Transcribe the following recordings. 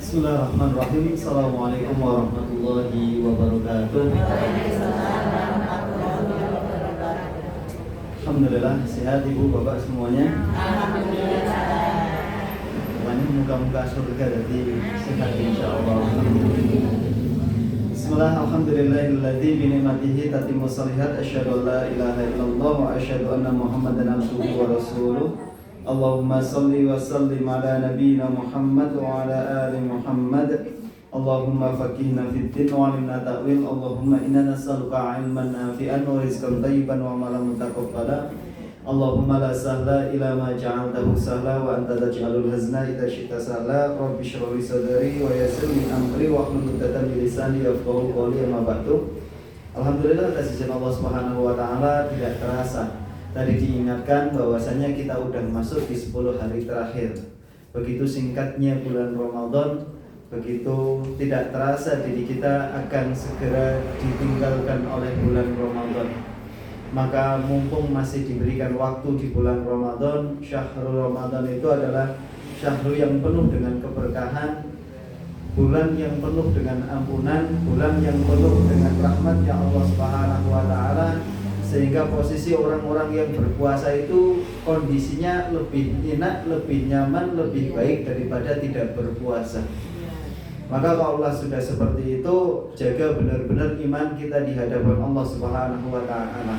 Bismillahirrahmanirrahim. Assalamualaikum warahmatullahi wabarakatuh. Alhamdulillah, sehat ibu bapak semuanya. Alhamdulillah. Muka-muka surga dari sehat insyaallah. Bismillah, alhamdulillahilladzi bi ni'matihi tatimmu shalihat. Asyhadu an la ilaha illallah wa asyhadu anna Muhammadan abduhu wa rasuluh. Allahumma salli wa sallim ala nabiyyina Muhammad wa ala ali Muhammad. Allahumma faqihna fid din wa 'allimna ta'wil. Allahumma inna nas'aluka 'ilman nafi'an wa rizqan thayyiban wa 'amalan mutaqabbala. Allahumma la sahla illa ma ja'altahu sahla wa anta taj'alul hazna idza syi'ta sahla. Rabbi shrah li sadri wa yassir li amri wa hlul 'uqdatam min lisani yafqahu qawli. Amma ba'du. Alhamdulillah, atas izin Allah Subhanahu wa taala tidak terasa tadi diingatkan bahwasanya kita udah masuk di 10 hari terakhir. Begitu singkatnya bulan Ramadan, begitu tidak terasa diri kita akan segera ditinggalkan oleh bulan Ramadan. Maka mumpung masih diberikan waktu di bulan Ramadan, syahrul Ramadan itu adalah syahrul yang penuh dengan keberkahan, bulan yang penuh dengan ampunan, bulan yang penuh dengan rahmat-Nya Allah Subhanahu wa taala. Sehingga posisi orang-orang yang berpuasa itu kondisinya lebih enak, lebih nyaman, lebih baik daripada tidak berpuasa. Maka kalau Allah sudah seperti itu, jaga benar-benar iman kita di hadapan Allah Subhanahu wa taala.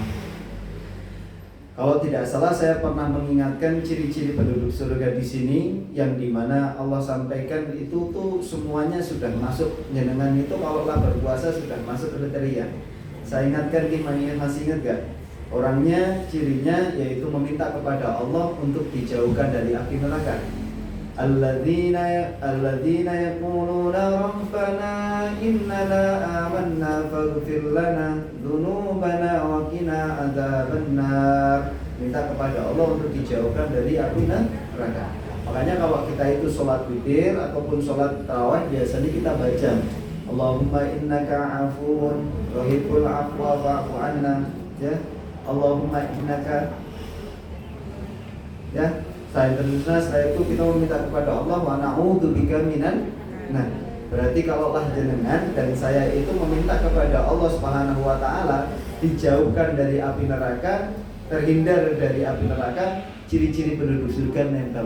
Kalau tidak salah, saya pernah mengingatkan ciri-ciri penduduk surga di sini, yang dimana Allah sampaikan itu tuh semuanya sudah masuk. Jenengan itu kalau lah berpuasa sudah masuk kriteria. Saya ingatkan, masih ingat gak? Orangnya, cirinya yaitu meminta kepada Allah untuk dijauhkan dari api neraka. Alladzina yaquluna rabbana innana amanna faghfir lana dzunubana wa qina adzabannar. Minta kepada Allah untuk dijauhkan dari api neraka. Makanya kalau kita itu sholat witir ataupun sholat tarawih, biasanya kita baca Allahumma innaka afuwun tuhibbul afwa fa'fu anna, ya. Allahumma innaka, ya. Setelah itu kita meminta kepada Allah wa na'udzubika minan. Nah, berarti kalau Allah jenengan dan saya itu meminta kepada Allah Subhanahu wa taala dijauhkan dari api neraka, terhindar dari api neraka, ciri-ciri penduduk surga nempel.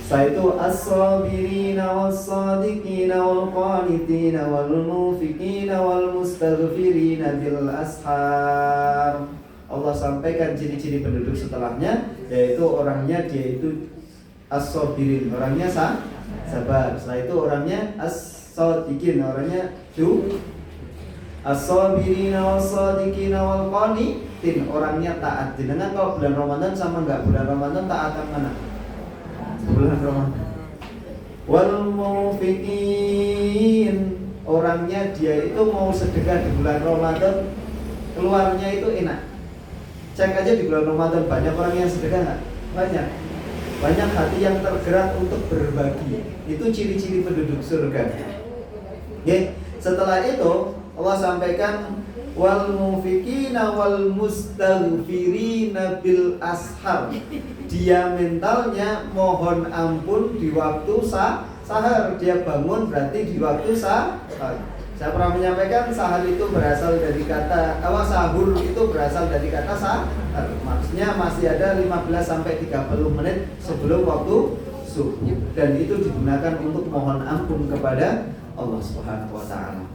Saya itu as-sabirina was-sadiqina wal-qanitina wal-mufiqina wal-mustaghfirina bil ashar. Allah sampaikan ciri-ciri penduduk setelahnya, yaitu orangnya dia itu as-sabirin, orangnya sabar. Setelah itu orangnya as-sadiqin, orangnya as-sabirina was-sadiqina wal-qanitin, orangnya taat. Dengan kalau bulan Ramadan sama enggak? Bulan Ramadan taat yang mana? Bulan Ramadan. Wal mufiqin, orangnya dia itu mau sedekah di bulan Ramadan, keluarnya itu enak. Cek aja di bulan Ramadan banyak orang yang sedekah nggak? Banyak. Banyak hati yang tergerak untuk berbagi. Itu ciri-ciri penduduk surga. Oke. Setelah itu Allah sampaikan wal mufiqina wal mustaghfirina bil ashar. Dia mentalnya mohon ampun di waktu sahar. Dia bangun berarti di waktu sahar. Saya pernah menyampaikan sahar itu berasal dari kata sahur itu berasal dari kata sahar. Maksudnya masih ada 15 sampai 30 menit sebelum waktu subuh, dan itu digunakan untuk mohon ampun kepada Allah Subhanahu wa taala.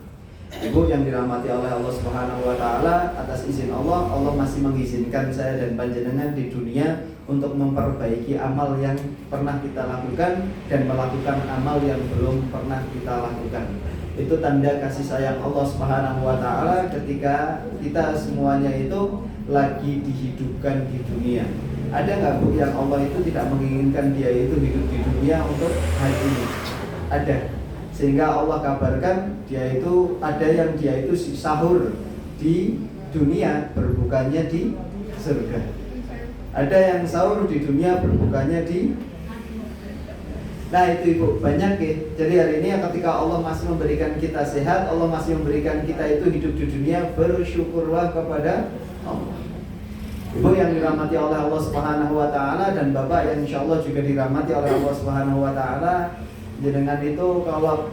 Ibu yang dirahmati oleh Allah Subhanahu wa taala, atas izin Allah, Allah masih mengizinkan saya dan panjenengan di dunia untuk memperbaiki amal yang pernah kita lakukan dan melakukan amal yang belum pernah kita lakukan. Itu tanda kasih sayang Allah Subhanahu wa taala ketika kita semuanya itu lagi dihidupkan di dunia. Ada nggak Bu yang Allah itu tidak menginginkan dia itu hidup di dunia untuk hal ini? Ada. Sehingga Allah kabarkan dia itu ada yang dia itu sahur di dunia, berbukanya di surga. Ada yang sahur di dunia, berbukanya di. Nah itu Ibu, banyak ya. Jadi hari ini ketika Allah masih memberikan kita sehat, Allah masih memberikan kita itu hidup di dunia, bersyukurlah kepada Allah. Ibu yang dirahmati oleh Allah Subhanahu wa taala dan Bapak yang insyaallah juga dirahmati oleh Allah Subhanahu wa taala, jenengan itu kalau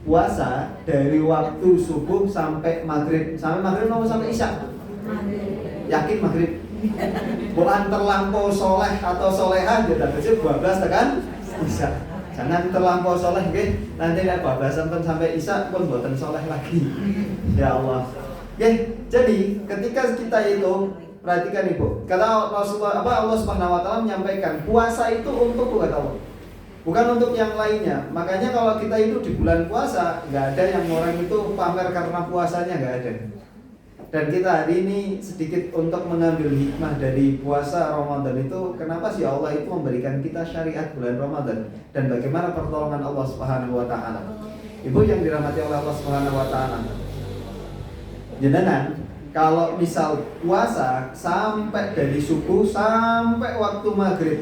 puasa dari waktu subuh sampai maghrib mau sampai isya? Yakin maghrib? Bukan terlampau soleh atau solehah kita kecil 12 tekan isya. Jangan terlampau soleh nggih, nanti nek bablasan pun sampai isya pun boten soleh lagi. Ya Allah. Jadi ketika kita itu perhatikan Ibu, kata Rasulullah Allah Subhanahu wa taala menyampaikan puasa itu untuk kata Allah. Bukan untuk yang lainnya. Makanya kalau kita itu di bulan puasa, nggak ada yang orang itu pamer karena puasanya, nggak ada. Dan kita hari ini sedikit untuk mengambil hikmah dari puasa Ramadan itu, kenapa sih Allah itu memberikan kita syariat bulan Ramadan dan bagaimana pertolongan Allah Subhanahu wa taala. Ibu yang dirahmati oleh Allah Subhanahu wa taala. Jenengan kalau misal puasa sampai dari subuh sampai waktu maghrib,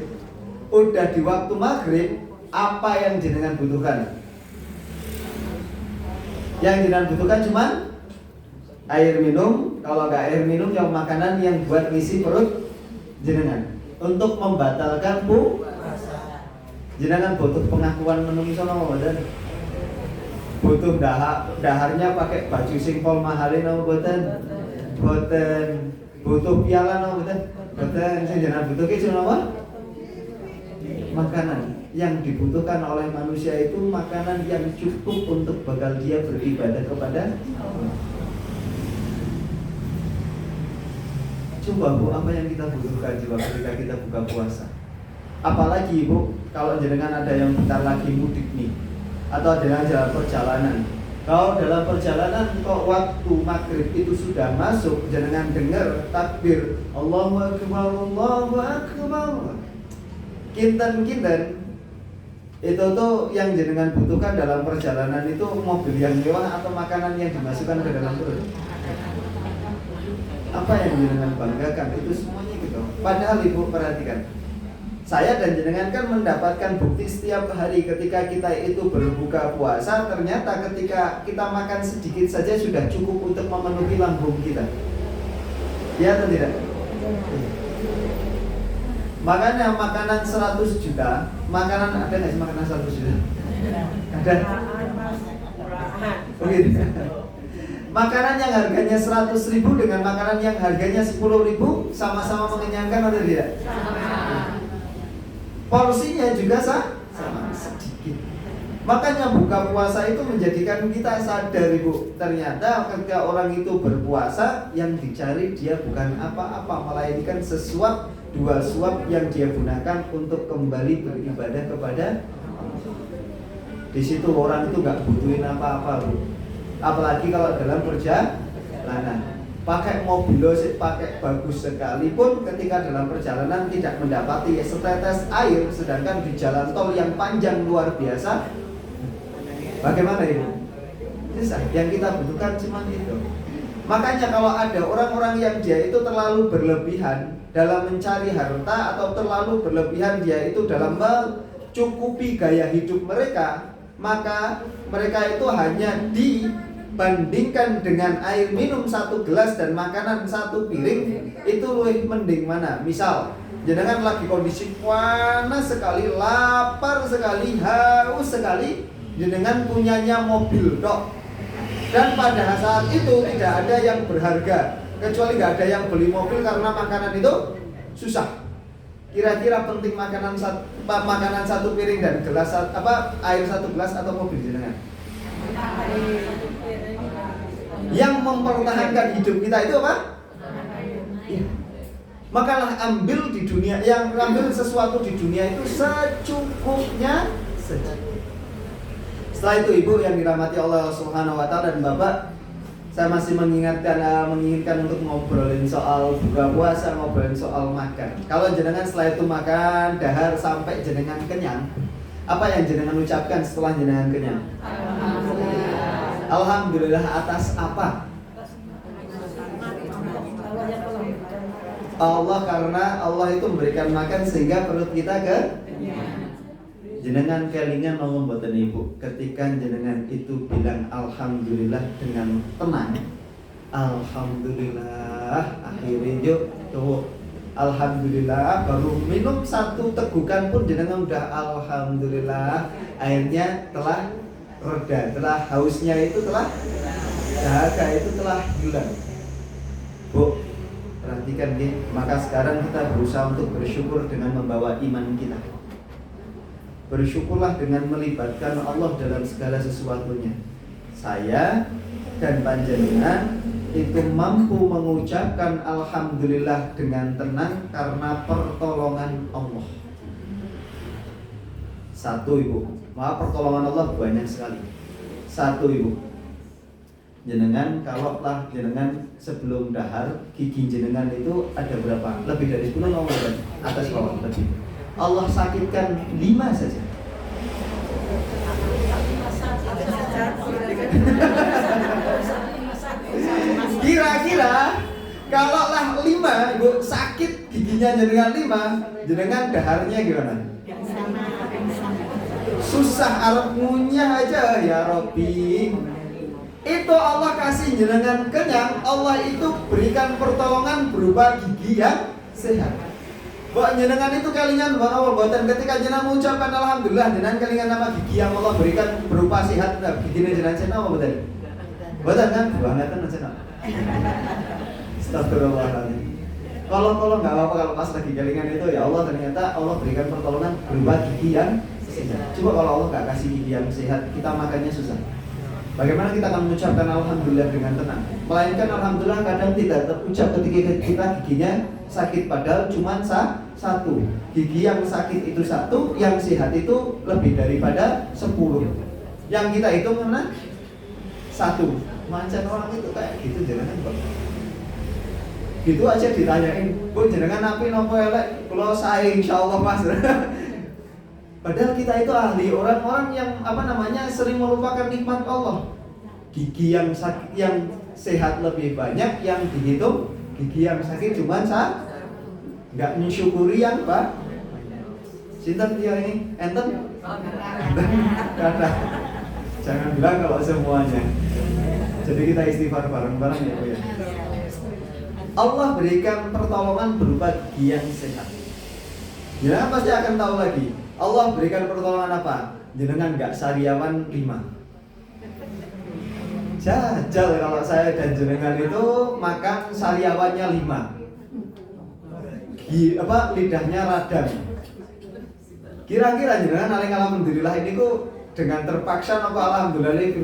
udah di waktu maghrib, apa yang jenengan butuhkan? Yang jenengan butuhkan cuma air minum. Kalau nggak air minum, yang makanan yang buat ngisi perut jenengan untuk membatalkan puasa. Jenengan butuh pengakuan menungso napa mboten? Butuh daharnya pakai baju sing pol mahalin napa mboten? Boten. Butuh piala napa mboten? Boten. Sing jenengan butuh ki cuma apa? Makanan. Yang dibutuhkan oleh manusia itu makanan yang cukup untuk bakal dia beribadah kepada Allah. Coba Bu, apa yang kita butuhkan juga ketika kita buka puasa? Apalagi Bu, kalau jenengan ada yang bentar lagi mudik nih, atau jenengan jalan perjalanan. Kalau dalam perjalanan kok waktu maghrib itu sudah masuk, jenengan dengar takbir Allahu Akbar, Allahu Akbar. Kinten-kinten itu tuh yang jenengan butuhkan dalam perjalanan itu mobil yang mewah atau makanan yang dimasukkan ke dalam perut. Apa yang jenengan banggakan itu semuanya gitu. Padahal Ibu perhatikan, saya dan jenengan kan mendapatkan bukti setiap hari ketika kita itu berbuka puasa, ternyata ketika kita makan sedikit saja sudah cukup untuk memenuhi lambung kita. Ya atau tidak? Makanya makanan 100 juta, makanan ada nggak sih makanan 100 juta? Ada. Begitu. Makanan yang harganya 100.000 dengan makanan yang harganya 10.000 sama-sama mengenyangkan atau tidak? Sama. Porsinya juga sama, sedikit. Makanya buka puasa itu menjadikan kita sadar Ibu, ternyata ketika orang itu berpuasa yang dicari dia bukan apa-apa, melainkan sesuap, dua suap yang dia gunakan untuk kembali beribadah kepada Allah. Di situ orang itu nggak butuhin apa-apa Bu. Apalagi kalau dalam perjalanan, pakai mobil pakai bagus sekalipun ketika dalam perjalanan tidak mendapati setetes air, sedangkan di jalan tol yang panjang luar biasa, bagaimana itu? Yang kita butuhkan cuma itu. Makanya kalau ada orang-orang yang dia itu terlalu berlebihan dalam mencari harta atau terlalu berlebihan dia itu dalam mencukupi gaya hidup mereka, maka mereka itu hanya dibandingkan dengan air minum 1 gelas dan makanan 1 piring, itu lebih mending mana? Misal jenengan lagi kondisi panas sekali, lapar sekali, haus sekali, jenengan punyanya mobil dok, dan pada saat itu tidak ada yang berharga kecuali nggak ada yang beli mobil karena makanan itu susah. Kira-kira penting makanan 1 piring dan gelas air 1 gelas atau mobil jenengan? Yang mempertahankan hidup kita itu apa? Ya. Makalah ambil di dunia, yang ambil sesuatu di dunia itu secukupnya saja. Setelah itu Ibu yang dirahmati Allah Subhanahu wa taala dan Bapak, saya masih menginginkan untuk ngobrolin soal buka puasa, ngobrolin soal makan. Kalau jenengan setelah itu makan, dahar sampai jenengan kenyang, apa yang jenengan ucapkan setelah jenengan kenyang? Alhamdulillah atas apa? Allah, karena Allah itu memberikan makan sehingga perut kita jenengan kelingan ngomong mboten Ibu, ketika jenengan itu bilang alhamdulillah dengan tenang, alhamdulillah, akhirnya yuk tuh alhamdulillah, baru minum satu tegukan pun jenengan udah alhamdulillah, airnya telah reda, telah hausnya itu telah dahaga itu telah hilang. Bu, perhatikan nih, maka sekarang kita berusaha untuk bersyukur dengan membawa iman kita. Bersyukurlah dengan melibatkan Allah dalam segala sesuatunya. Saya dan panjenengan itu mampu mengucapkan alhamdulillah dengan tenang karena pertolongan Allah. Satu ibu, maaf, pertolongan Allah banyak sekali. Satu ibu, jenengan kalau lah jenengan sebelum dahar gigi jenengan itu ada berapa? Lebih dari 10 nomor kan? Atas bawah lebih. Allah sakitkan 5 saja. Kira-kira kalau lah 5 ibu sakit giginya jenengan 5, jenengan daharnya gimana? Susah arep ngunyah aja ya Robbi. Itu Allah kasih jenengan kenyang, Allah itu berikan pertolongan berupa gigi yang sehat. Buat jenengan itu kelingan bahwa buatan ketika jenengan mengucapkan alhamdulillah, jenengan kelingan nama gigi yang Allah berikan berupa sehat. Nah, gigi jenengan sehat apa buatan? Buatan kan? Banget kan sehat. Astagfirullahaladzim. Kalau nggak apa-apa kalau pas lagi kelingan itu ya Allah ternyata Allah berikan pertolongan berupa gigi yang sehat. Coba kalau Allah nggak kasih gigi yang sehat, kita makannya susah. Bagaimana kita akan mengucapkan alhamdulillah dengan tenang? Melainkan alhamdulillah kadang tidak terucap ketika kita giginya sakit, padahal cuma satu. Gigi yang sakit itu satu, yang sehat itu lebih daripada 10. Yang kita hitung mana? 1. Macam orang itu kayak gitu jenengan kok. Gitu aja ditanyain, "Bu jenengan napi nopo elek?" Kalau saya insyaallah Mas. Padahal kita itu ahli, orang-orang yang sering melupakan nikmat Allah. Gigi yang sakit, yang sehat lebih banyak, yang dihitung gigi yang sakit cuma nggak mensyukuri yang Pak. Sinten dia ini? Enten? Kata. Jangan bilang kalau semuanya. Jadi kita istighfar bareng-bareng ya Bu ya. Allah berikan pertolongan berupa gigi yang sehat. Ya pasti akan tahu lagi. Allah berikan pertolongan apa? Jenengan nggak sariawan 5. Jajal kalau saya dan jenengan itu makan sariawannya 5. Lidahnya radang. Kira-kira jenengan alhamdulillah ini kok dengan terpaksa apa alhamdulillah ini.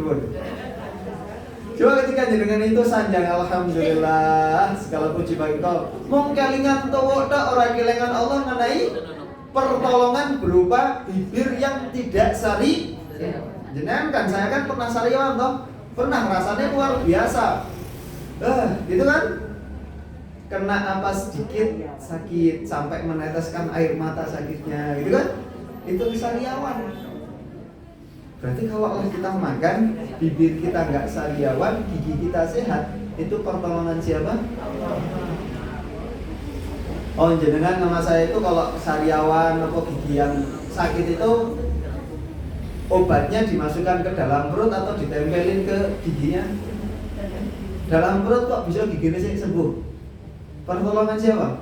Coba ketika jenengan itu sanjang alhamdulillah segala puji bagi kau. Mung kelingan tuwa tok ora kelingan Allah ngenai pertolongan berupa bibir yang tidak sari. Jenengan kan, saya kan pernah sariawan toh, pernah rasanya luar biasa. Gitu kan? Kena apa sedikit sakit sampai meneteskan air mata sakitnya, gitu kan? Itu sariawan. Berarti kalau kita makan, bibir kita nggak sariawan, gigi kita sehat, itu pertolongan siapa? Oh jenengan nama saya itu kalau sariawan atau gigi yang sakit itu obatnya dimasukkan ke dalam perut atau ditempelin ke giginya? Dalam perut kok bisa giginya sih sembuh? Pertolongan siapa?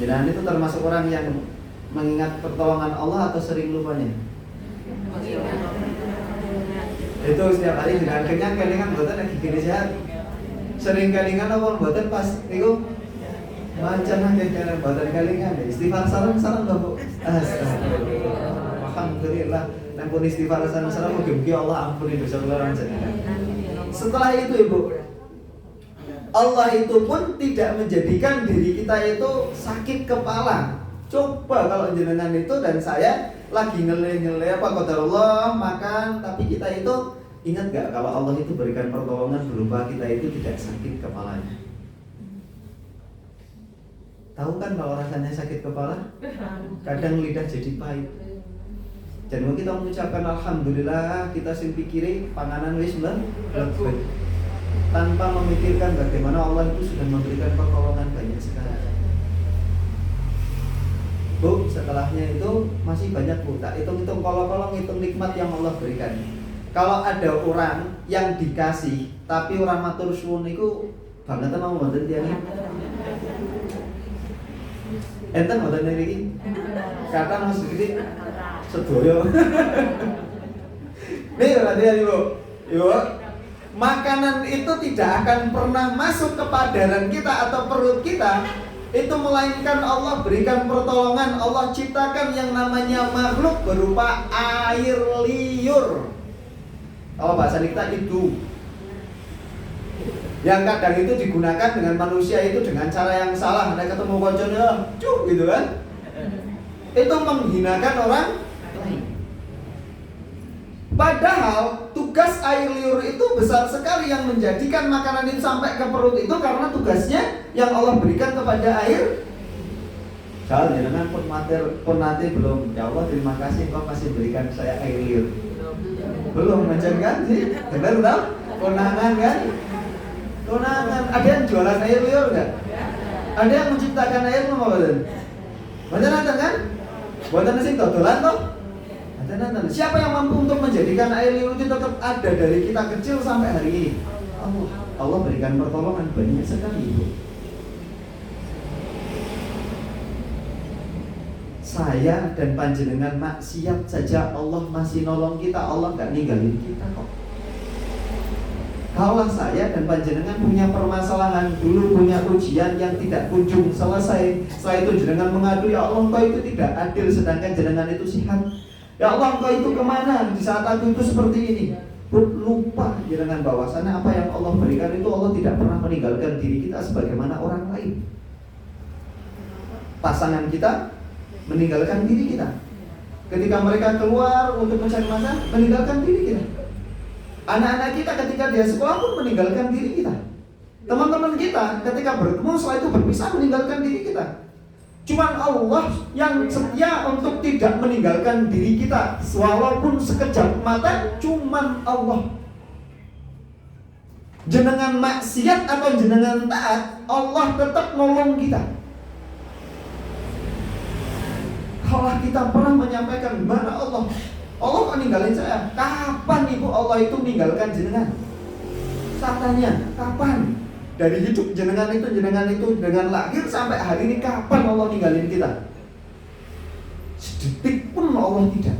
Jenengan itu termasuk orang yang mengingat pertolongan Allah atau sering lupanya? Itu setiap hari jenengan kelingan buatan giginya sehat. Sering kelingan apa buatan pas itu? Macam jalan badan kalingan deh. Istighfar salam Bu. Astagfirullah. Alhamdulillah. Nampun istighfar salam mugi-mugi Allah ampuni dosa kula jenengan. Setelah itu Ibu, Allah itu pun tidak menjadikan diri kita itu sakit kepala. Coba kalau jenengan itu dan saya lagi ngele-ngele apa qadarullah makan, tapi kita itu ingat gak kalau Allah itu berikan pertolongan berupa kita itu tidak sakit kepalanya. Tahu kan kalau rasanya sakit kepala? Kadang lidah jadi pahit. Dan kita mengucapkan alhamdulillah, kita sing pikiri panganan wis lebih tanpa memikirkan bagaimana Allah itu sudah memberikan pertolongan banyak sekali. Bu, setelahnya itu masih banyak Bu. Tak hitung-hitung kolong-kolong hitung nikmat yang Allah berikan. Kalau ada orang yang dikasih tapi orang matur suwun niku banget mau mboten tiyang. Enten mboten niki? Kata Mas Didi sedoyo. Nih berarti Ibu. Ibu, makanan itu tidak akan pernah masuk ke padaran kita atau perut kita, itu melainkan Allah berikan pertolongan. Allah ciptakan yang namanya makhluk berupa air liur. Kalau bahasa kita itu, yang kadang itu digunakan dengan manusia itu dengan cara yang salah. Ada ketemu bojone, cuk gitu kan? Itu menghinakan orang lain. Padahal tugas air liur itu besar sekali, yang menjadikan makanan itu sampai ke perut itu karena tugasnya yang Allah berikan kepada air. Jangan jangan pun nanti belum. Ya Allah, terima kasih Kau masih berikan saya air liur. Belum macam kan sih? Benar tak? Konangan kan? Konangan. Ada yang jualan air liur enggak? Ada yang menciptakan air liur enggak? Macam nanti kan? Buatan sing dodolan toh? Siapa yang mampu untuk menjadikan air liur itu tetap ada dari kita kecil sampai hari ini? Allah berikan pertolongan banyak sekali. Saya dan panjenengan maksiat saja Allah masih nolong kita, Allah nggak ninggalin kita kok. Kalau saya dan panjenengan punya permasalahan, dulu punya ujian yang tidak kunjung selesai, setelah itu jenengan mengadu, ya Allah Engkau itu tidak adil, sedangkan jenengan itu sehat. Ya Allah Engkau itu kemana di saat aku itu seperti ini? Lupa jenengan bahwasannya apa yang Allah berikan itu Allah tidak pernah meninggalkan diri kita sebagaimana orang lain. Pasangan kita meninggalkan diri kita. Ketika mereka keluar untuk mencari makan, meninggalkan diri kita. Anak-anak kita ketika dia sekolah pun meninggalkan diri kita. Teman-teman kita ketika bertemu setelah itu berpisah meninggalkan diri kita. Cuman Allah yang setia untuk tidak meninggalkan diri kita walaupun sekejap mata, cuman Allah. Jenengan maksiat atau jenengan taat, Allah tetap nolong kita. Kalau kita pernah menyampaikan, mana Allah kok ninggalin saya? Kapan Ibu Allah itu meninggalkan jenengan? Saya tanya, kapan? Dari hidup jenengan itu dengan lahir sampai hari ini, kapan Allah ninggalin kita? Sedetik pun Allah tidak.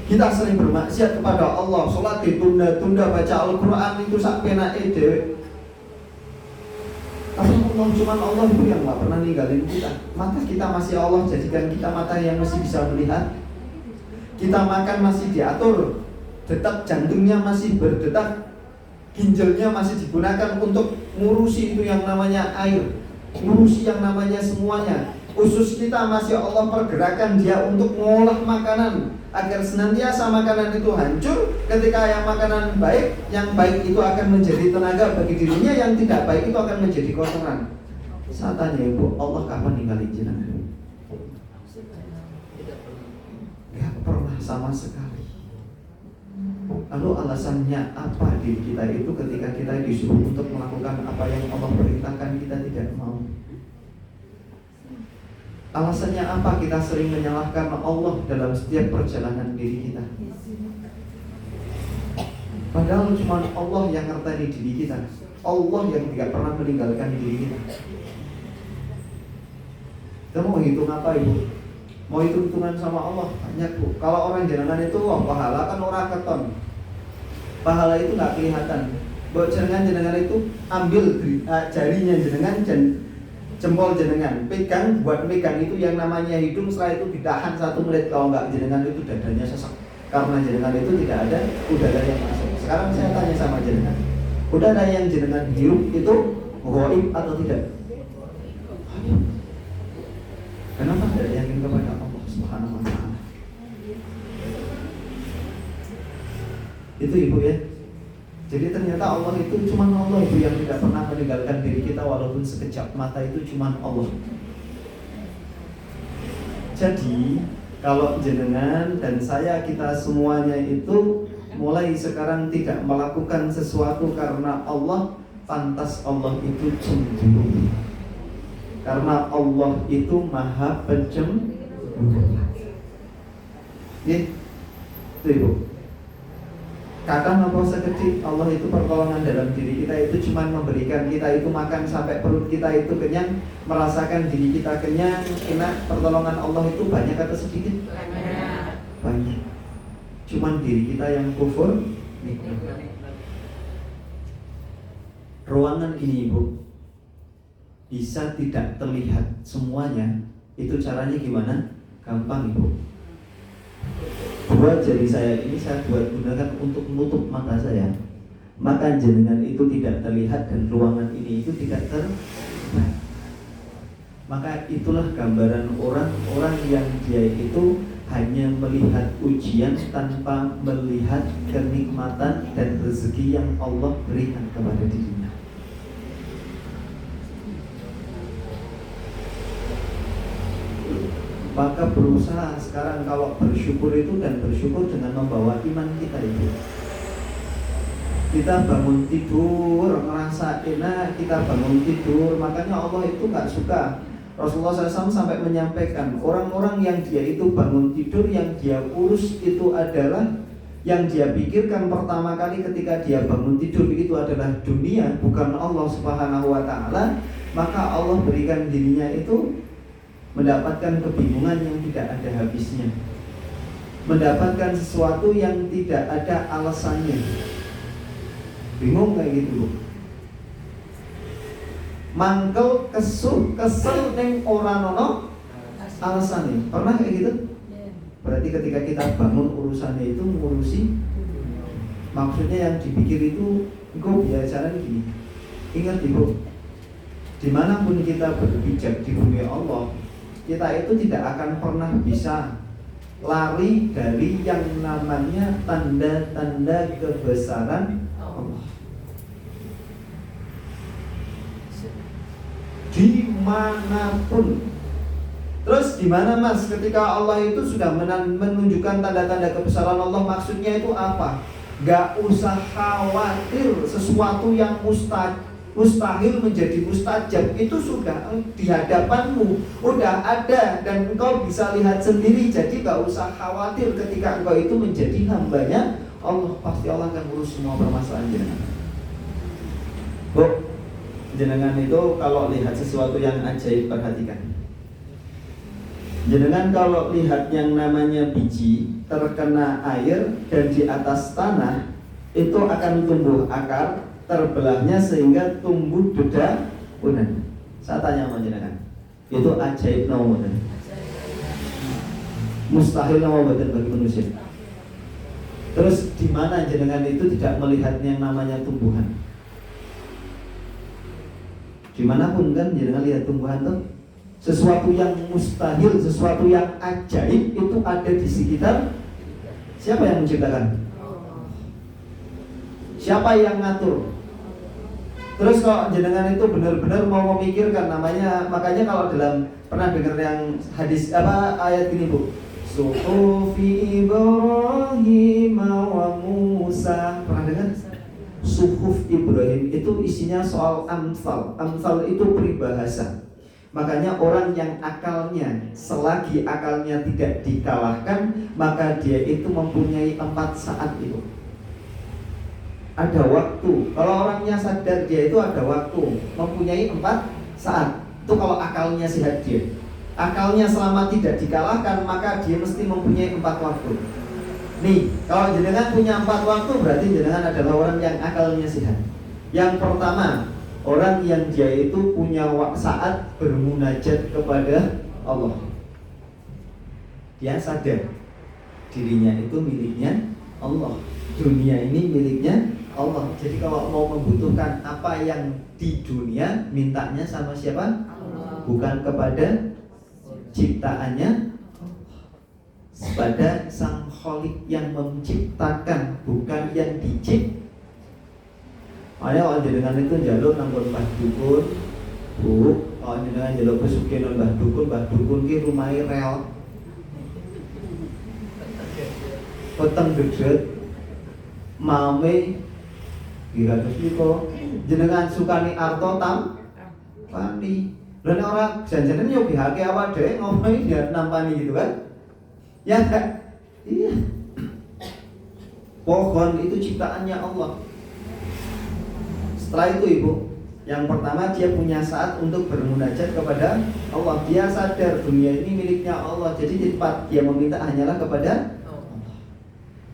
Kita sering bermaksiat kepada Allah, sholat ditunda-tunda, baca Al-Quran itu sak penake dhewe. Tapi Allah itu yang gak pernah ninggalin kita. Mata kita masih Allah jadikan kita mata yang masih bisa melihat. Kita makan masih diatur, detak jantungnya masih berdetak, ginjalnya masih digunakan untuk ngurusi itu yang namanya air, ngurusi yang namanya semuanya. Usus kita masih Allah pergerakan dia untuk mengolah makanan agar senantiasa makanan itu hancur. Ketika yang makanan baik, yang baik itu akan menjadi tenaga bagi dirinya, yang tidak baik itu akan menjadi kotoran. Saya tanya Ibu, Allah kapan ninggalin jenengan? Gak pernah sama sekali. Lalu alasannya apa diri kita itu ketika kita disuruh untuk melakukan apa yang Allah perintahkan kita tidak mau? Alasannya apa kita sering menyalahkan Allah dalam setiap perjalanan diri kita? Padahal cuma Allah yang ngerteni diri kita, Allah yang tidak pernah meninggalkan diri kita. Kita mau hitung apa Ibu? Mau hitung-hitungan sama Allah? Banyak Bu. Kalau orang jenengan itu pahala kan orang keton. Pahala itu nggak kelihatan. Buat jenengan itu ambil jarinya jenengan dan jempol jenengan, pegang, buat pegang itu yang namanya hidung, setelah itu ditahan 1 menit. Kalau nggak jenengan itu dadanya sesak, karena jenengan itu tidak ada udara yang masuk. Sekarang saya tanya sama jenengan, udara yang jenengan hirup itu ghaib atau tidak? Kenapa tidak yakin kepada Allah Subhanahu wa ta'ala? Itu Ibu ya. Jadi ternyata Allah itu cuma Allah itu yang tidak pernah meninggalkan diri kita walaupun sekejap mata, itu cuma Allah. Jadi kalau jenengan dan saya, kita semuanya itu mulai sekarang tidak melakukan sesuatu karena Allah, pantas Allah itu cemburu. Karena Allah itu maha pencemburu. Itu Ibu. Kadang apa sekedip Allah itu pertolongan dalam diri kita itu cuma memberikan kita itu makan sampai perut kita itu kenyang, merasakan diri kita kenyang, enak. Pertolongan Allah itu banyak atau sedikit? Banyak. Cuman diri kita yang kufur. Ruangan ini Ibu bisa tidak terlihat semuanya. Itu caranya gimana? Gampang Ibu. Buat jari saya ini saya buat gunakan untuk menutup mata saya, maka jenengan itu tidak terlihat dan ruangan ini itu tidak terlihat. Maka itulah gambaran orang-orang yang dia itu hanya melihat ujian tanpa melihat kenikmatan dan rezeki yang Allah berikan kepada dirinya. Maka berusaha sekarang kalau bersyukur itu dan bersyukur dengan membawa iman kita itu. Kita bangun tidur merasa enak, kita bangun tidur, makanya Allah itu gak suka. Rasulullah SAW sampai menyampaikan orang-orang yang dia itu bangun tidur, yang dia urus itu adalah, yang dia pikirkan pertama kali ketika dia bangun tidur itu adalah dunia, bukan Allah Subhanahu wa ta'ala. Maka Allah berikan dirinya itu mendapatkan kebingungan yang tidak ada habisnya, mendapatkan sesuatu yang tidak ada alasannya. Bingung kayak gitu Bu. Mangkel kesel neng ora nono alasannya. Pernah kayak gitu? Berarti ketika kita bangun urusannya itu ngurusi, maksudnya yang dipikir itu engkau biasanya gini. Ingat Ibu, dimanapun kita berpijak di bumi Allah, kita itu tidak akan pernah bisa lari dari yang namanya tanda-tanda kebesaran Allah. Dimanapun. Terus dimana Mas ketika Allah itu sudah menunjukkan tanda-tanda kebesaran Allah, maksudnya itu apa? Gak usah khawatir sesuatu yang mustahil menjadi mustajab itu sudah di hadapanmu, udah ada dan engkau bisa lihat sendiri. Jadi gak usah khawatir ketika engkau itu menjadi hambanya Allah, pasti Allah akan urus semua permasalahan jenengan. Bu, jenengan itu kalau lihat sesuatu yang ajaib perhatikan. Jenengan kalau lihat yang namanya biji terkena air dan di atas tanah, itu akan tumbuh akar terbelahnya sehingga tumbuh dedaunan. Saya tanya sama jenengan, itu ajaib nama betul? Mustahil nama betul bagi manusia. Terus di mana jenengan itu tidak melihat yang namanya tumbuhan? Dimanapun kan jenengan lihat tumbuhan tuh, sesuatu yang mustahil, sesuatu yang ajaib itu ada di sekitar. Siapa yang menciptakan? Siapa yang ngatur? Terus kalau jenengan itu benar-benar mau memikirkan namanya, makanya kalau dalam pernah dengar yang hadis ayat ini Bu, Suhufi Ibrahim wa Musa, pernah dengar? Suhuf Ibrahim itu isinya soal amsal. Amsal itu peribahasa. Makanya orang yang akalnya, selagi akalnya tidak dikalahkan, maka dia itu mempunyai 4 saat itu. Ada waktu. Kalau orangnya sadar dia itu ada waktu, mempunyai 4 saat. Itu kalau akalnya sehat dia. Akalnya selama tidak dikalahkan, maka dia mesti mempunyai 4 waktu. Nih, kalau jenengan punya 4 waktu, berarti jenengan adalah orang yang akalnya sehat. Yang pertama, orang yang dia itu punya saat bermunajat kepada Allah. Dia sadar dirinya itu miliknya Allah, dunia ini miliknya Allah. Jadi kalau mau membutuhkan apa yang di dunia, mintanya sama siapa? Allah. Bukan kepada ciptaannya, pada Sang Khalik yang menciptakan, bukan yang diciptakan. Makanya kalau jenengan itu njaluk nang Mbah Dukun, Bu, kalau jenengan njaluk pesugihan nang Mbah Dukun ki rumahe rel. Peteng dedet mame diratus niko jenengan sukani arto tam pani. Lha nek ora janjane yo bihake awak dhewe ngomong dia nampani gitu kan? Ya enggak? Iya. Pohon itu ciptaannya Allah. Setelah itu Ibu, yang pertama dia punya saat untuk bermunajat kepada Allah. Dia sadar dunia ini miliknya Allah. Jadi tempat dia meminta hanyalah kepada Allah.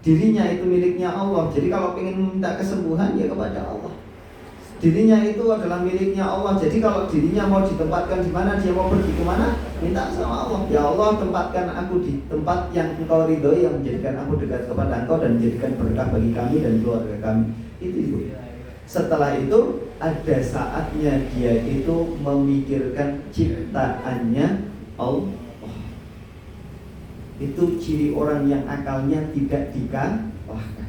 Dirinya itu miliknya Allah. Jadi kalau ingin meminta kesembuhan ya kepada Allah. Dirinya itu adalah miliknya Allah. Jadi kalau dirinya mau ditempatkan di mana, dia mau pergi kemana, minta sama Allah. Ya Allah, tempatkan aku di tempat yang Engkau ridhoi, yang menjadikan aku dekat kepada Engkau dan menjadikan berkah bagi kami dan keluarga kami. Itu Ibu. Setelah itu ada saatnya dia itu memikirkan ciptaannya Allah. Itu ciri orang yang akalnya tidak dikalahkan.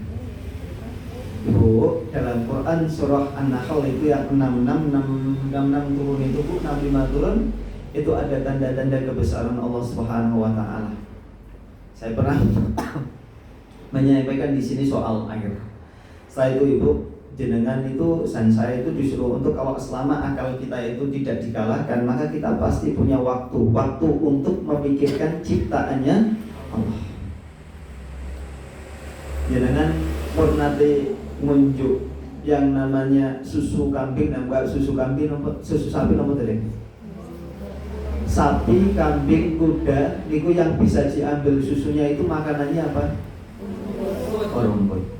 Bu, dalam Quran surah An-Nahl itu yang 66 turun itu Bu, 65 turun, itu ada tanda-tanda kebesaran Allah Subhanahu wa taala. Saya pernah menyampaikan di sini soal air. Setelah itu Ibu, jenengan itu dan saya itu disuruh untuk kalau selama akal kita itu tidak dikalahkan, maka kita pasti punya waktu untuk memikirkan ciptaannya Allah. Jenengan pernah ngunjuk yang namanya susu kambing, susu sapi nomor tadi. Sapi, kambing, kuda, niku yang bisa diambil susunya itu makanannya apa? Rumput.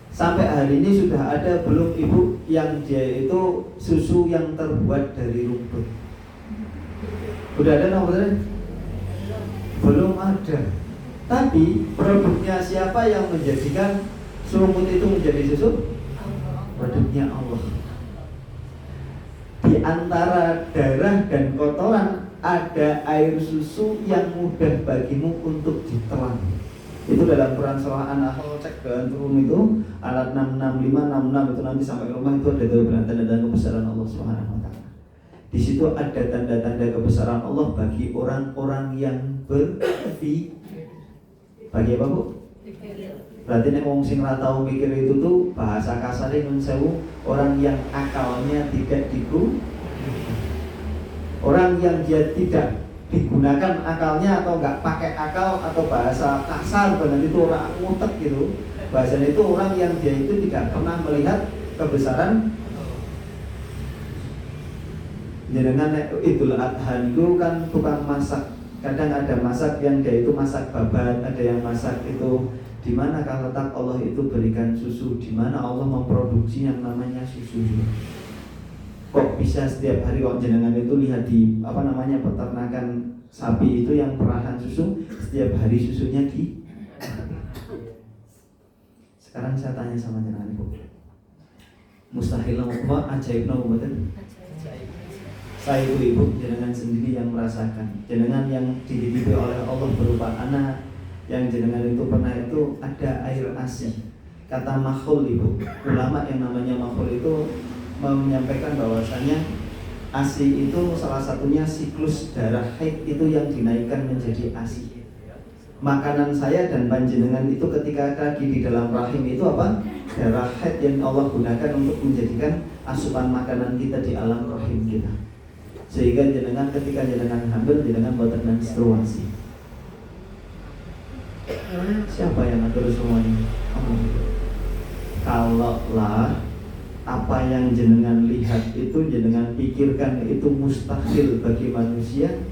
Sampai hari ini sudah ada belum Ibu yang dia itu susu yang terbuat dari rumput? Udah ada nomor tadi? Belum ada. Tapi produknya siapa yang menjadikan rumput itu menjadi susu? Produknya Allah. Di antara darah dan kotoran ada air susu yang mudah bagimu untuk ditelan. Itu dalam Quran surah An-Nahl, cek dengan turun itu alat 665 itu nanti sampai rumah itu ada tanda-tanda kebesaran Allah Subhanahu wa taala. Di situ ada tanda-tanda kebesaran Allah bagi orang-orang yang berpikir. Bagi apa Bu? Berarti nek wong sing ora tau mikir itu tuh bahasa kasarnya nun sewu, orang yang akalnya tidak orang yang dia tidak digunakan akalnya atau enggak pakai akal, atau bahasa kasar benar itu orang ngutek gitu. Bahasanya itu orang yang dia itu tidak pernah melihat kebesaran. Jenengan Idul Adha itu kan tukang masak. Kadang ada masak yang dia itu masak babat, ada yang masak itu di mana kalau letak Allah itu berikan susu, di mana Allah memproduksi yang namanya susu. Kok bisa setiap hari kok jenengan itu lihat di peternakan sapi itu yang perahan susu, setiap hari susunya di. Sekarang saya tanya sama jenengan Ibu, mustahil apa ajaib nopo mboten? Saya itu Ibu, jenengan sendiri yang merasakan, jenengan yang dididik oleh Allah berupa anak, yang jenengan itu pernah itu ada air ASI. Kata makhul Ibu, ulama yang namanya makhul itu menyampaikan bahwasanya ASI itu salah satunya siklus darah haid itu yang dinaikkan menjadi ASI. Makanan saya dan panjenengan itu ketika lagi di dalam rahim itu apa? Darah haid yang Allah gunakan untuk menjadikan asupan makanan kita di alam rahim kita. Sehingga jenengan ketika jenengan hamil, jenengan buatan menstruasi. Siapa yang ngatur semua ini? Kalaulah apa yang jenengan lihat itu, jenengan pikirkan itu mustahil bagi manusia,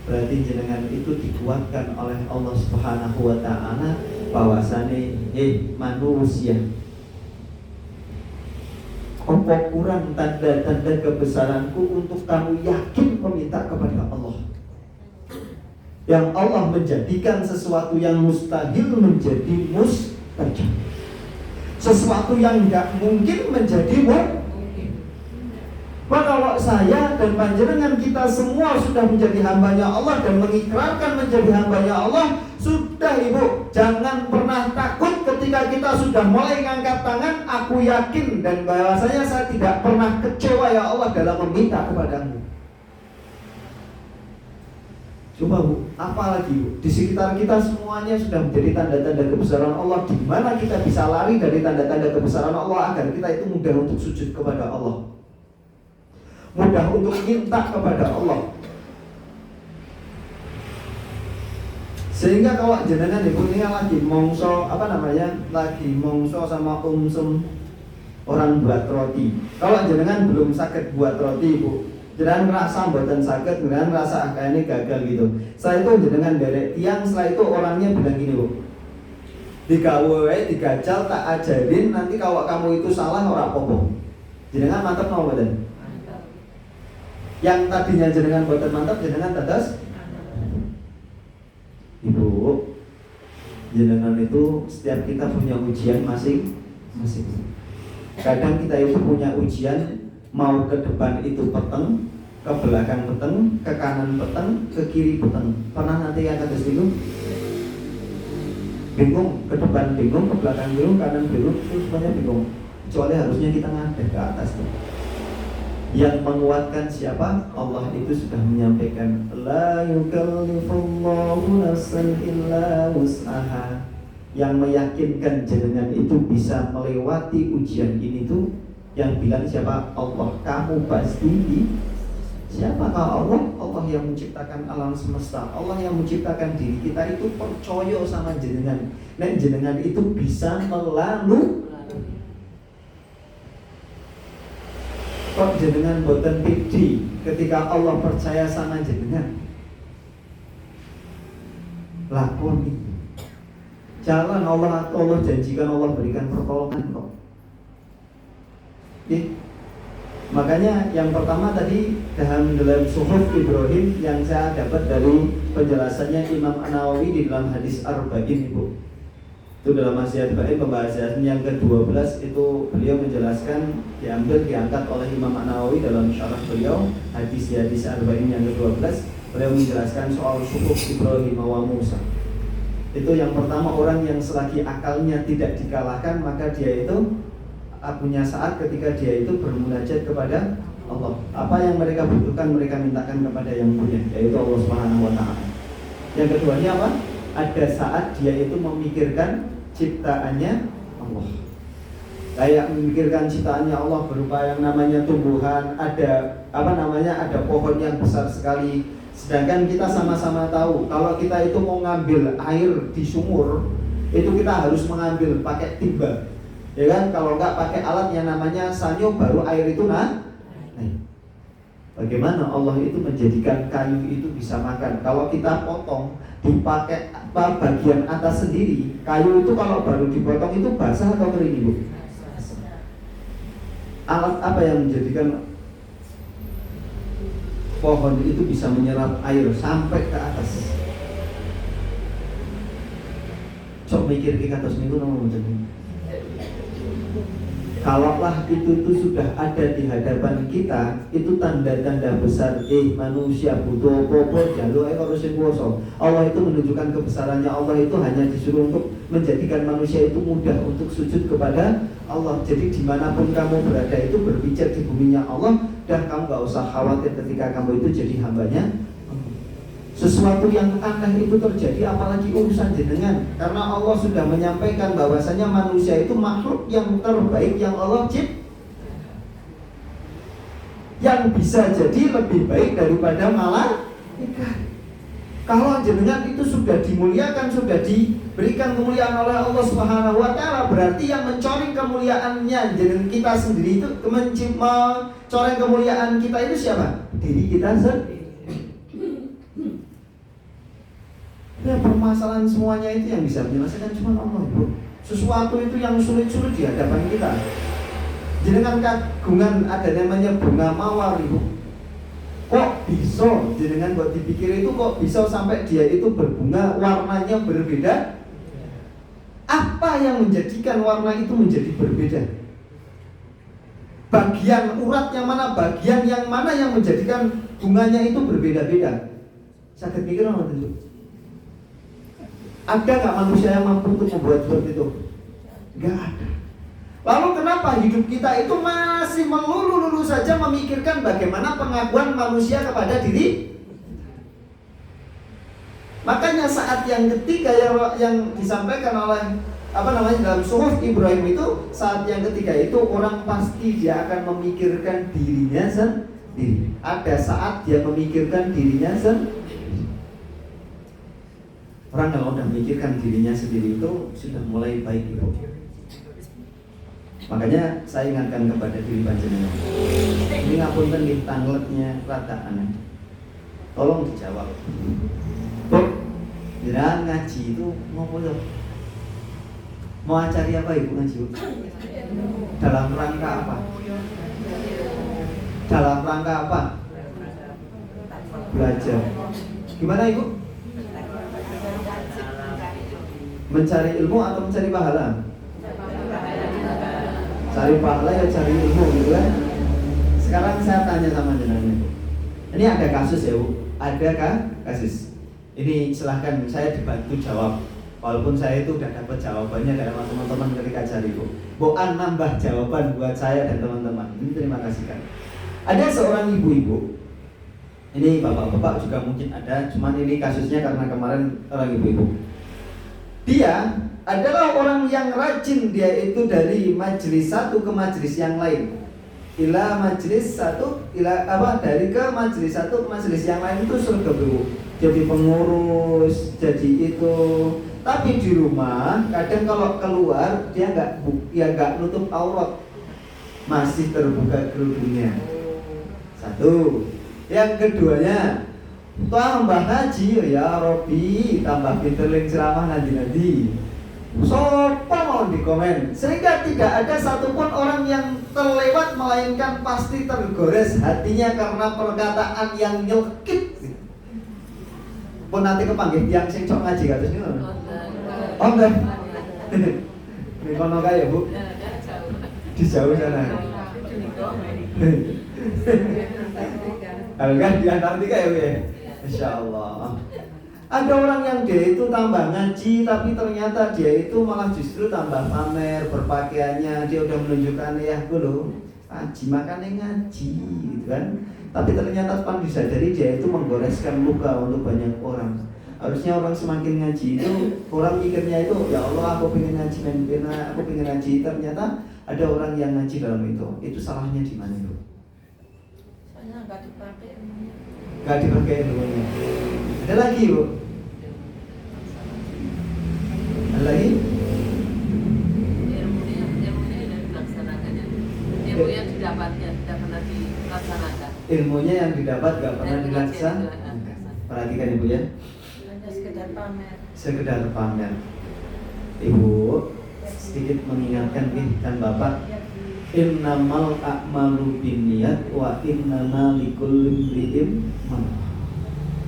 berarti jenengan itu dikuatkan oleh Allah Subhanahu wa taala bahwasane manusia, apa kurang tanda-tanda kebesaranku untuk kamu yakin meminta kepada Allah, yang Allah menjadikan sesuatu yang mustahil menjadi mustajab, sesuatu yang tidak mungkin menjadi mungkin. Kalau saya dan panjenengan kita semua sudah menjadi hambanya Allah dan mengikrarkan menjadi hambanya Allah, sudah Ibu, jangan pernah takut ketika kita sudah mulai ngangkat tangan. Aku yakin dan bahwasanya saya tidak pernah kecewa ya Allah dalam meminta kepadamu. Coba Bu, apalagi Bu, di sekitar kita semuanya sudah menjadi tanda-tanda kebesaran Allah. Di mana kita bisa lari dari tanda-tanda kebesaran Allah agar kita itu mudah untuk sujud kepada Allah, mudah untuk minta kepada Allah. Sehingga kalau jenengan ibu ini lagi mongso lagi mongso sama orang buat roti. Kalau jenengan belum sakit buat roti ibu, jenengan ngerasa mboten sakit, jenengan ngerasa ini gagal gitu. Setelah itu jenengan derek tiang, setelah itu orangnya bilang gini bu, digawe digajal tak ajarin, nanti kalau kamu itu salah ora apa-apa. Jenengan mantep mau mboten? Yang tadinya jenengan mboten mantep, jenengan dados ibu. Jenengan itu setiap kita punya ujian masing-masing. Kadang kita itu punya ujian, mau ke depan itu peteng, ke belakang peteng, ke kanan peteng, ke kiri peteng. Pernah nanti yang kados niku? Bingung, ke depan bingung, ke belakang bingung, kanan bingung, itu semuanya bingung. Kecuali harusnya kita ngadep ke atas tuh. Yang menguatkan siapa? Allah itu sudah menyampaikan, la yukallifullahu nafsan illa wus'aha. Yang meyakinkan jenengan itu bisa melewati ujian ini tuh yang bilang siapa? Allah. Kamu pasti siapa? Allah. Allah yang menciptakan alam semesta, Allah yang menciptakan diri kita itu percaya sama jenengan. Dan jenengan itu bisa melalui. Kok jenengan boten pidi ketika Allah percaya sama jenengan? Lakoni. Jalan Allah janjikan, Allah berikan pertolongan kok. Makanya yang pertama tadi dalam Suhuf Ibrahim yang saya dapat dari penjelasannya Imam An-Nawawi di dalam hadis Arba'in Ibu. Itu dalam Nasihat Baik pembahasan yang ke-12 itu beliau menjelaskan, diangkat oleh Imam An-Nawawi dalam syarah beliau hadis Arba'in yang ke-12. Beliau menjelaskan soal Suhuf Ibrahim wa Musa. Itu yang pertama, orang yang selagi akalnya tidak dikalahkan, maka dia itu punya saat ketika dia itu bermunajat kepada Allah. Apa yang mereka butuhkan mereka mintakan kepada yang punya, yaitu Allah Subhanahu wa taala. Yang keduanya apa? Ada saat dia itu memikirkan ciptaannya Allah. Kayak memikirkan ciptaannya Allah berupa yang namanya tumbuhan, ada ada pohon yang besar sekali. Sedangkan kita sama-sama tahu kalau kita itu mau ngambil air di sumur, itu kita harus mengambil pakai timba, ya kan? Kalau nggak pakai alat yang namanya sanyo, baru air itu naik. Bagaimana Allah itu menjadikan kayu itu bisa makan? Kalau kita potong dipakai bagian atas sendiri, kayu itu kalau baru dipotong itu basah atau kering ibu? Alat apa yang menjadikan pohon itu bisa menyerap air sampai ke atas? Cok mikir ke atas minggu nomor macam. Kalaulah itu sudah ada di hadapan kita, itu tanda-tanda besar. Manusia butuh apa-apa, jalur kalau sing kuwasa. Allah itu menunjukkan kebesarannya. Allah itu hanya disuruh untuk menjadikan manusia itu mudah untuk sujud kepada Allah. Jadi dimanapun kamu berada itu berpijak di buminya Allah, dan kamu gak usah khawatir ketika kamu itu jadi hambanya. Sesuatu yang aneh itu terjadi, apalagi urusan jenengan, karena Allah sudah menyampaikan bahwasanya manusia itu makhluk yang terbaik yang Allah cipta, yang bisa jadi lebih baik daripada malaikat. Kalau jenengan itu sudah dimuliakan, sudah diberikan kemuliaan oleh Allah Subhanahu wa taala, berarti yang mencoreng kemuliaannya jenengan kita sendiri itu, mencoreng kemuliaan kita itu siapa? Diri kita sendiri. Ya, permasalahan semuanya itu yang bisa menyelesaikan cuma Allah, Ibu. Sesuatu itu yang sulit-sulit di hadapan kita. Jenengan kagungan ada namanya bunga mawar, Ibu. Kok bisa jenengan buat dipikir itu kok bisa sampai dia itu berbunga warnanya berbeda? Apa yang menjadikan warna itu menjadi berbeda? Bagian urat yang mana, bagian yang mana yang menjadikan bunganya itu berbeda-beda? Sakit pikir apa itu? Ada nggak manusia yang mampu untuk membuat seperti itu? Nggak ada. Lalu kenapa hidup kita itu masih melulu saja memikirkan bagaimana pengakuan manusia kepada diri? Makanya saat yang ketiga yang disampaikan oleh dalam Suhuf Ibrahim itu, saat yang ketiga itu orang pasti dia akan memikirkan dirinya sendiri. Ada saat dia memikirkan dirinya sendiri. Orang kalau udah memikirkan dirinya sendiri itu sudah mulai baik gitu. Makanya saya ingatkan kepada diri panjenengan. Ini ngapunten nggih tangletnya rada aneh. Tolong dijawab. Jenengan ngaji itu mau apa? Mau acara apa Ibu ngaji? Dalam rangka apa? Dalam rangka apa? Belajar. Gimana Ibu? Mencari ilmu atau mencari pahala? Cari pahala ya cari ilmu gitu kan. Sekarang saya tanya sama jenengan. Ini ada kasus ya Bu? Adakah kasus? Ini silahkan saya dibantu jawab. Walaupun saya itu udah dapat jawabannya dari teman-teman ketika cari Bu. Boan nambah jawaban buat saya dan teman-teman. Ini terima kasih kan. Ada seorang ibu-ibu. Ini bapak-bapak juga mungkin ada. Cuman ini kasusnya karena kemarin orang ibu-ibu. Dia adalah orang yang rajin, dia itu dari majelis satu ke majelis yang lain. Ila majelis satu, dari ke majelis satu ke majelis yang lain itu surga Bu. Jadi pengurus, jadi itu. Tapi di rumah kadang kalau keluar dia nggak nutup aurat, masih terbuka kerudungnya. Satu. Yang keduanya tambah ngaji ya Robi, tambah pinterling ceramah nanti. Sopo mau di komen, sehingga tidak ada satupun orang yang terlewat, melainkan pasti tergores hatinya karena perkataan yang nyelkit. Pun nanti kepanggil tiang sing cok ngaji kados niku. Oh enggak. Ini kono kae ya Bu. Di jauh sana. Algan di Antartika ya Bu ya. Insyaallah. Ada orang yang dia itu tambah ngaji, tapi ternyata dia itu malah justru tambah pamer berpakaiannya. Dia udah menunjukkan ya loh, ngaji makanya ngaji gitu kan. Tapi ternyata pan disadari dia itu menggoreskan luka untuk banyak orang. Harusnya orang semakin ngaji itu orang pikirnya itu ya Allah aku pengen ngaji aku pengen ngaji. Ternyata ada orang yang ngaji dalam itu. Itu salahnya di mana itu? Soalnya nggak dipakai ilmunya. Nggak dipakai ilmunya. Ada lagi Bu? Ada lagi? Ilmunya yang dilaksanakannya. Ilmu yang didapatnya tidak pernah dilaksanakan. Ilmunya yang didapat nggak pernah dilaksanakan. Perhatikan Ibu ya. Hanya sekedar pamer. Sekedar pamer. Ibu sedikit mengingatkan kan Bapak. Innamal a'malu binniyat wa innama likulli imri'in ma.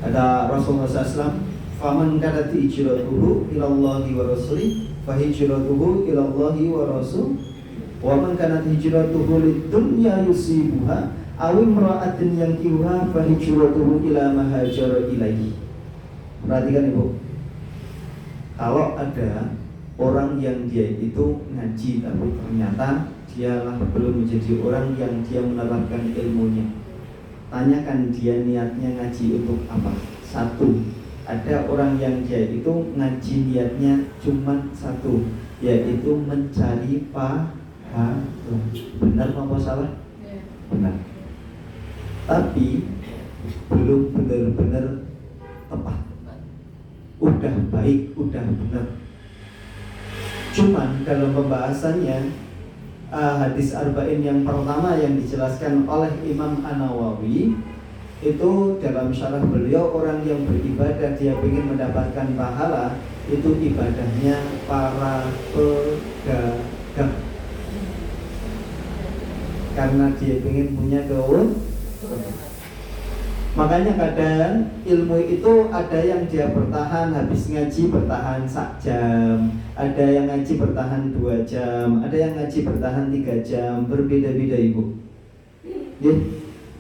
Ada Rasulullah SAW, faman kanat hijratuhu ila Allahi wa rasulih fa hijratuhu ila Allahi wa rasul wa man kanat hijratuhu lid-dunya yusibuha aw imra'atin yankihuha fa hijratuhu ila ma hajara ilaihi. Perhatikan Ibu. Kalau ada orang yang dia itu ngaji tapi ternyata dialah belum menjadi orang yang dia menerapkan ilmunya. Tanyakan dia niatnya ngaji untuk apa? Satu, ada orang yang dia itu ngaji niatnya cuma satu, yaitu mencari pahala. Benar apa salah? Benar. Tapi belum benar-benar tepat. Udah baik, udah benar. Cuman dalam pembahasannya hadis arba'in yang pertama yang dijelaskan oleh Imam An-Nawawi itu dalam syarah beliau, orang yang beribadah dia ingin mendapatkan pahala itu ibadahnya para pedagang, karena dia ingin punya keuntungan. Makanya kadang ilmu itu ada yang dia bertahan, habis ngaji bertahan 1 jam, ada yang ngaji bertahan 2 jam, ada yang ngaji bertahan 3 jam, berbeda-beda Ibu. Ya.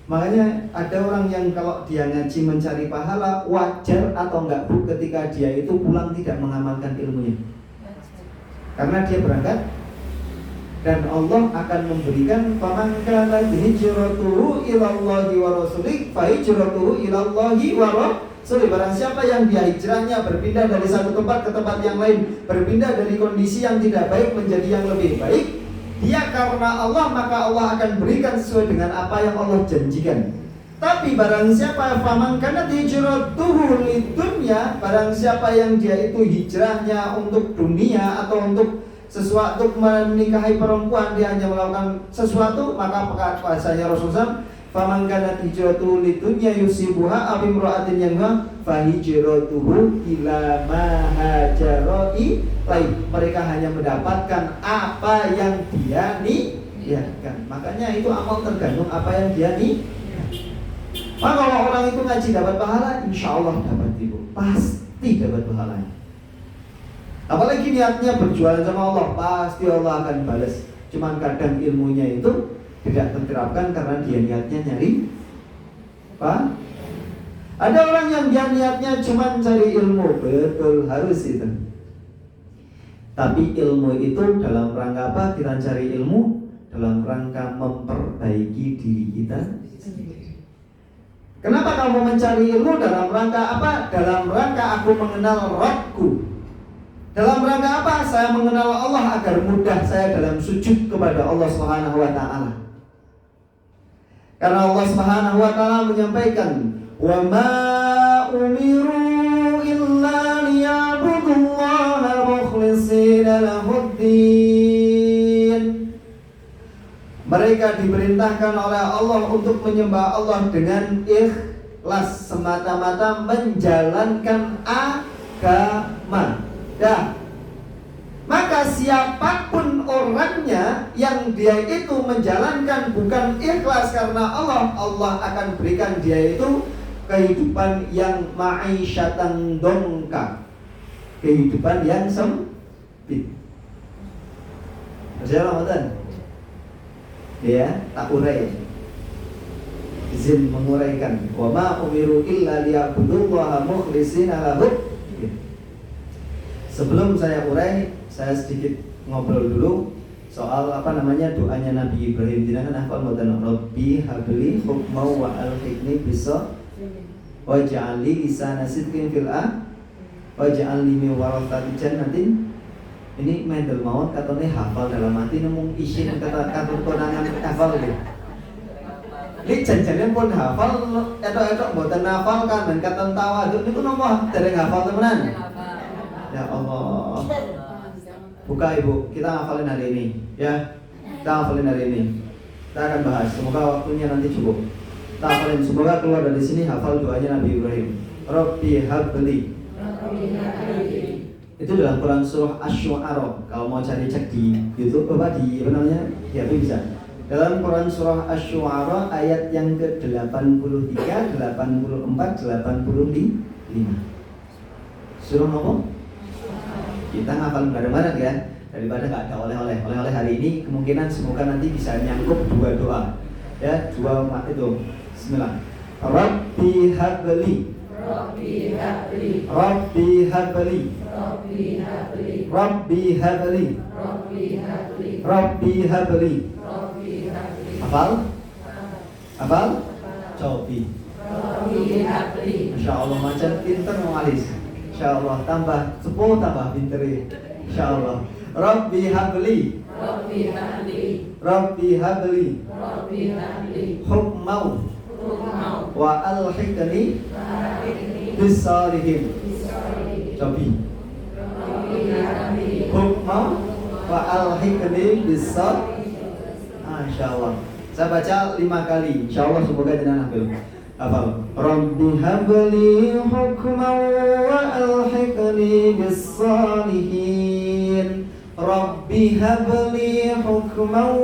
Makanya ada orang yang kalau dia ngaji mencari pahala, wajar atau enggak Bu ketika dia itu pulang tidak mengamalkan ilmunya. Karena dia berangkat dan Allah akan memberikan faman kana hijratuhu ila Allahi wa rasulih fa hijratuhu ila Allahi wa rasulih. Barang siapa yang dia hijrahnya berpindah dari satu tempat ke tempat yang lain, berpindah dari kondisi yang tidak baik menjadi yang lebih baik, dia karena Allah maka Allah akan berikan sesuai dengan apa yang Allah janjikan. Tapi barang siapa faman kanat hijratuhu lidunya, barang siapa yang dia itu hijrahnya untuk dunia atau untuk sesuatu, menikahi perempuan, dia hanya melakukan sesuatu, maka bahasanya Rasulullah, faman kanat hijratuhu lidunya yusibuha aw imra'atin yanha fa hijratuhu ila ma hajara ilaihi. Mereka hanya mendapatkan apa yang dia niatkan. Makanya itu amal tergantung apa yang dia niatkan. Maka kalau orang itu ngaji dapat pahala, insya Allah dapat ibu, pasti dapat pahalanya. Apalagi niatnya berjualan sama Allah, pasti Allah akan balas. Cuman kadang ilmunya itu tidak terterapkan karena dia niatnya nyari apa? Ada orang yang dia niatnya cuma cari ilmu, betul harus itu. Tapi ilmu itu dalam rangka apa? Kita cari ilmu dalam rangka memperbaiki diri kita sendiri. Kenapa kamu mencari ilmu? Dalam rangka apa? Dalam rangka aku mengenal Rabbku. Dalam rangka apa? Saya mengenal Allah agar mudah saya dalam sujud kepada Allah Subhanahu wa taala. Karena Allah Subhanahu wa taala menyampaikan, "Wa ma umiru illa liya'budullaha mukhlishina lahud-din." Mereka diperintahkan oleh Allah untuk menyembah Allah dengan ikhlas, semata-mata menjalankan agama. Maka siapapun orangnya yang dia itu menjalankan bukan ikhlas karena Allah, Allah akan berikan dia itu kehidupan yang ma'isyatan dongka, kehidupan yang sempit. Masya Allah, ya, tak urai, izin menguraikan. Wa ma umiru illa liya'budullaha mukhlishina lahu. Sebelum saya urai, saya sedikit ngobrol dulu soal doanya Nabi Ibrahim. Jenengan hafal mboten? Rabbi habli hukmau wa alhiqni bisa waj'alni lisana sidqin fil waj'alni min warathati jannatin. Ini medel mawon katone hafal dalam hati, nemung isin kata konangan hafal deh. Ini janjian pun hafal, etok-etok mboten hafal kan dan kata tawadhu niku nopo dereng hafal temenan. Ya Allah. Buka ibu, kita hafalin hari ini, ya. Kita hafalin hari ini. Kita akan bahas. Semoga waktunya nanti cukup. Kita hafalin. Semoga keluar dari sini hafal doanya Nabi Ibrahim. Rabbi habli. Itu dalam Quran surah Asy-Syu'ara. Kalau mau cari cek di YouTube apa di ya bisa. Dalam Quran surah Asy-Syu'ara ayat yang ke-83, 84, 85. Surah apa? Kita ngafal bareng-bareng ya, daripada nggak ada oleh-oleh. Oleh-oleh hari ini kemungkinan semoga nanti bisa nyangkup dua doa, ya, dua itu. Bismillah. Rabbi habli. Rabbi habli. Rabbi habli. Rabbi habli. Rabbi habli. Rabbi habli. Rabbi habli. Rabbi habli. Hafal? Hafal? Cobi. Rabbi habli. Masya Allah, macam pinter mengalis. Insyaallah tambah 10 tambah pinter. Insyaallah. Rabbi habli. Rabbi habli. Rabbi habli. Rabbi habli. Hukmau. Wa alhiqni bis-shalihin. Cobi. Hukmau wa alhiqni bis-shalihin. Insyaallah. Saya baca 5 kali. Insyaallah semoga jenengan hafal. Rabbi habli hukman wa alhiqni bis-shalihin. Rabbi habli hukman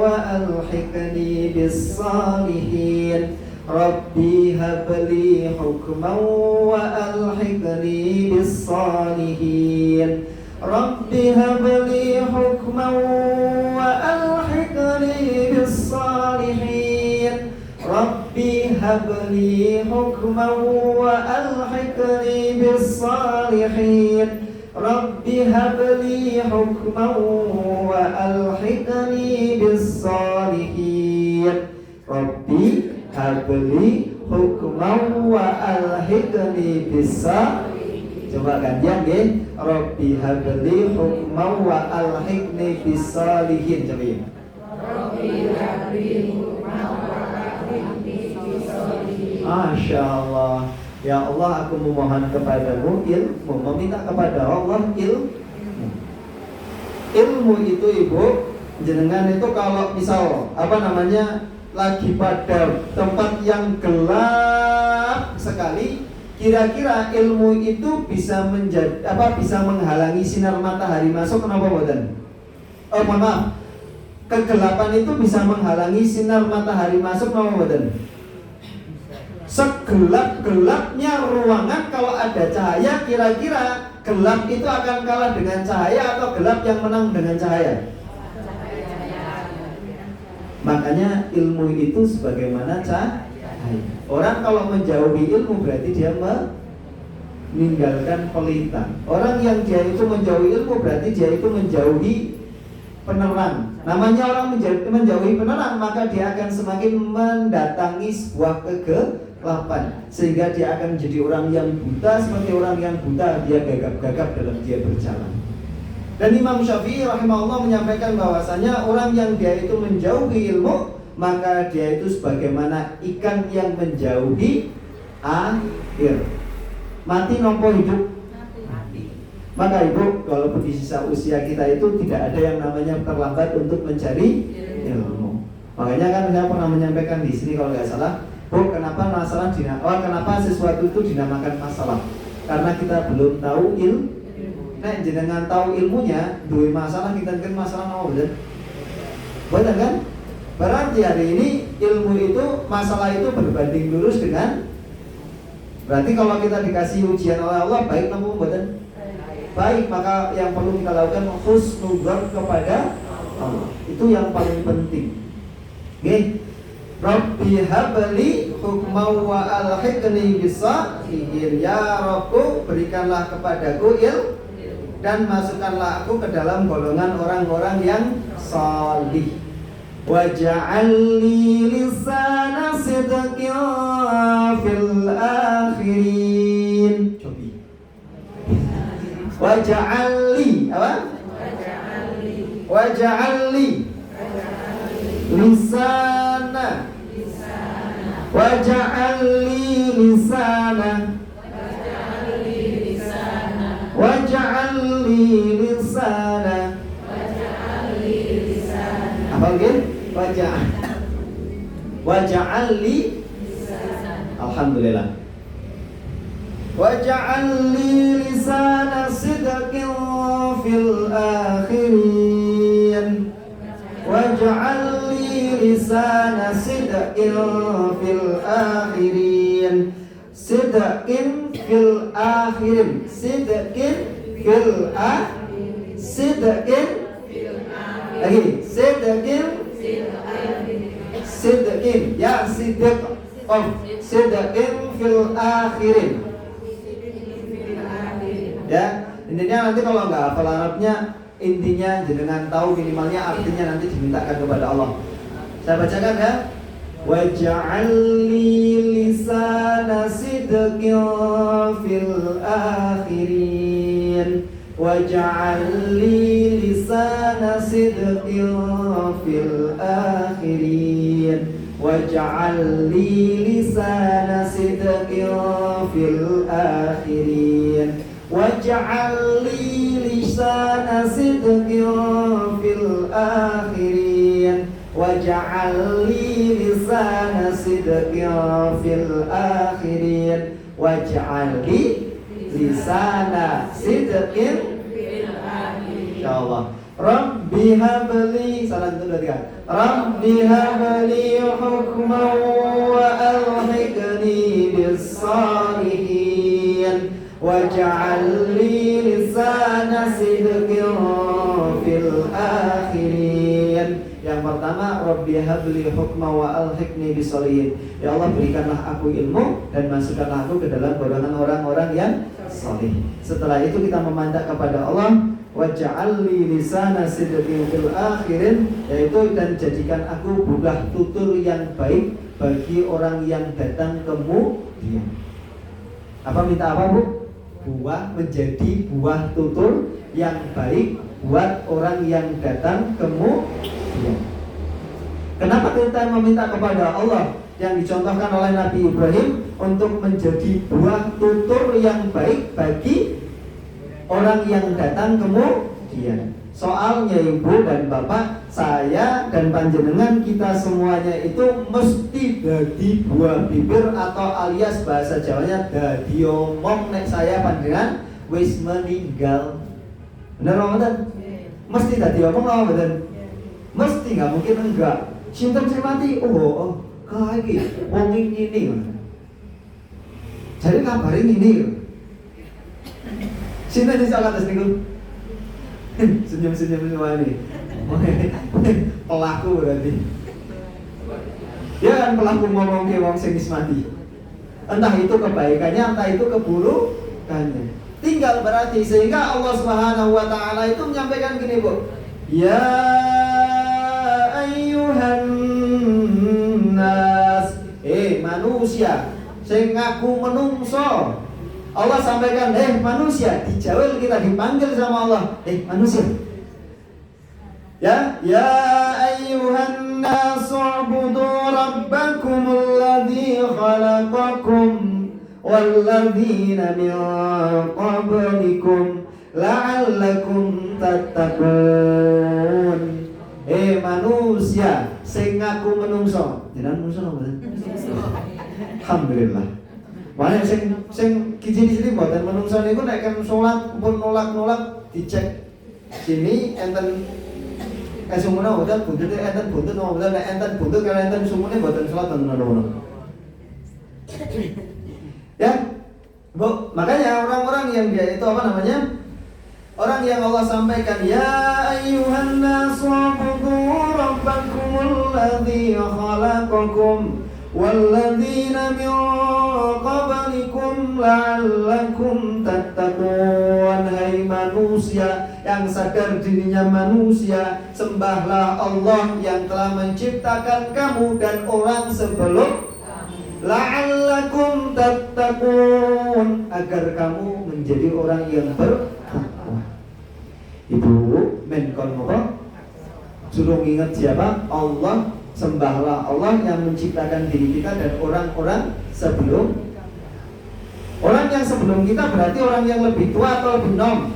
wa alhiqni bis-shalihin. Rabbi habli hukman wa alhiqni bis-shalihin. Rabbi habli hukman wa alhiqni bis-shalihin. Rabbi habli hukman wa alhiqni bis-shalihin. Rabbi habli hukman wa alhiqni bis-shalihin. Rabbi habli hukman wa alhiqni bis-shalihin. Coba gantian nggih. Rabbi habli hukman wa alhiqni bis-shalihin. Coba ya. Rabbi habli hukman wa alhiqni bis-shalihin. Masya Allah. Ya Allah, aku memohon kepadamu ilmu. Meminta kepada Allah ilmu. Ilmu itu ibu, jenengan itu kalau misal lagi pada tempat yang gelap sekali, kira-kira ilmu itu bisa bisa menghalangi sinar matahari masuk, kenapa boten? Mohon maaf, kegelapan itu bisa menghalangi sinar matahari masuk, kenapa boten? Segelap-gelapnya ruangan, kalau ada cahaya, kira-kira gelap itu akan kalah dengan cahaya atau gelap yang menang dengan cahaya? Makanya ilmu itu sebagaimana cahaya. Orang kalau menjauhi ilmu berarti dia meninggalkan pelita. Orang yang dia itu menjauhi ilmu berarti dia itu menjauhi penerang. Namanya orang menjauhi penerang, maka dia akan semakin mendatangi sebuah kegelapan, sehingga dia akan menjadi orang yang buta. Seperti orang yang buta, dia gagap-gagap dalam dia berjalan. Dan Imam Syafi'i rahimahullah menyampaikan bahwasanya orang yang dia itu menjauhi ilmu, maka dia itu sebagaimana ikan yang menjauhi air. Mati nopo hidup? Mati. Maka ibu, kalau di sisa usia kita itu tidak ada yang namanya terlambat untuk mencari ilmu. Makanya kan saya pernah menyampaikan di sini kalau nggak salah, Bu, kenapa kenapa sesuatu itu dinamakan masalah? Karena kita belum tahu ilmu. Nah, jenengan tahu ilmunya, dua masalah kita kan masalah mau betul? Betul kan? Berarti hari ini ilmu itu, masalah itu berbanding lurus dengan. Berarti kalau kita dikasih ujian oleh Allah, baik namun betul? Baik, maka yang perlu kita lakukan husnudzon kepada Allah. Itu yang paling penting. Oke. Rabbi habli hukma wa alhiqni bis-shalihin. Ya Rabbku, berikanlah kepadaku ilmu dan masukkanlah aku ke dalam golongan orang-orang yang salih. Waj'alni lisana sidqin fil akhirin. Waj'alni apa? Waj'alni lisana. Waj'alni lisana. Waj'alni lisana. Apa lagi? Waj'alni. Alhamdulillah. Waj'alni lisana sidqin fil akhirin. Waj'alni lisana sidqin fil akhirin. Sidqin fil akhirin. Sidqin fil akhirin. Sidqin lagi. Sidqin. Sidqin. Ya, sidq of sidqin fil akhirin. Ya, intinya nanti kalau nggak hafal Arabnya, intinya jenengan tahu minimalnya artinya nanti dimintakan kepada Allah. Saya bacakan ya. Waj'alni lisana sidqin fil akhirin. Waj'alni lisana sidqin fil akhirin. Waj'alni lisana sidqin fil akhirin. Waj'alni lisana sidqin fil akhirin. Waj'alni lisana sidqin fil akhirin. Waj'alni lisana sidqin fil akhirin. Insyaallah. Rabbi habli, salam itu berarti kan? Rabbi habli hukman wa alhiqni bis-shalihin. Waj'alni lisana sidqin fil akhirin. Yang pertama, Rabbi habli hukma wa alhiqni bis-shalihin. Ya Allah, berikanlah aku ilmu dan masukkanlah aku ke dalam golongan orang-orang yang salih. Setelah itu kita meminta kepada Allah, waj'alni lisana sidqin fil akhirin, yaitu dan jadikan aku buah tutur yang baik bagi orang yang datang kemudian. Apa minta apa, Bu? Buah, menjadi buah tutur yang baik buat orang yang datang kemudian. Kenapa kita meminta kepada Allah yang dicontohkan oleh Nabi Ibrahim untuk menjadi buah tutur yang baik bagi orang yang datang kemudian. Soalnya ibu dan bapak, saya dan panjenengan, kita semuanya itu mesti dadi buah bibir atau alias bahasa Jawanya dadi omong nek saya panjenengan wis meninggal. Bener mboten? Mesti dadi omong apa mboten? Mesti, nggak mungkin enggak. Sinten sing mati? Oh, kae iki wong ini. Jadi kabarin ini. Sinten sing salah atas niku? Senyum-senyum semua ini. Pelaku berarti. Dia kan pelaku ngomong ke wong sing wis mati. Entah itu kebaikannya, entah itu keburukannya. Tinggal berarti sehingga Allah Subhanahu wa taala itu menyampaikan gini, Bu. Ya ayyuhan nas, manusia sing ngaku menungso. Allah sampaikan, manusia, dijawel kita dipanggil sama Allah, manusia. Ya ayyuhan nas u'budu rabbakumul ladzi khalaqakum walladzina min qablikum la'allakum tattaqun. Manusia sing ngaku menungso. Jenengan menungso napa? Alhamdulillah. Banyak sing kiji-kiji mboten menungso niku nek kan salat pun nolak-nolak dicek sini enten sumune mboten buntut enten buntut mboten nek enten buntut kalau enten sumune mboten salat ten ngono. Ya. Bu, makanya orang-orang yang dia itu apa namanya? Orang yang Allah sampaikan, ya ayyuhan nasu u'budu rabbakumul ladzi khalaqakum walladzina min qablikum la'allakum tattaqun. Hai manusia yang sadar dirinya manusia, sembahlah Allah yang telah menciptakan kamu dan orang sebelum la'allakum tattaqun, agar kamu menjadi orang yang bertakwa. Ibu menkon apa? Suruh ingat siapa? Allah. Sembahlah Allah yang menciptakan diri kita dan orang-orang sebelum. Orang yang sebelum kita berarti orang yang lebih tua atau lebih nom?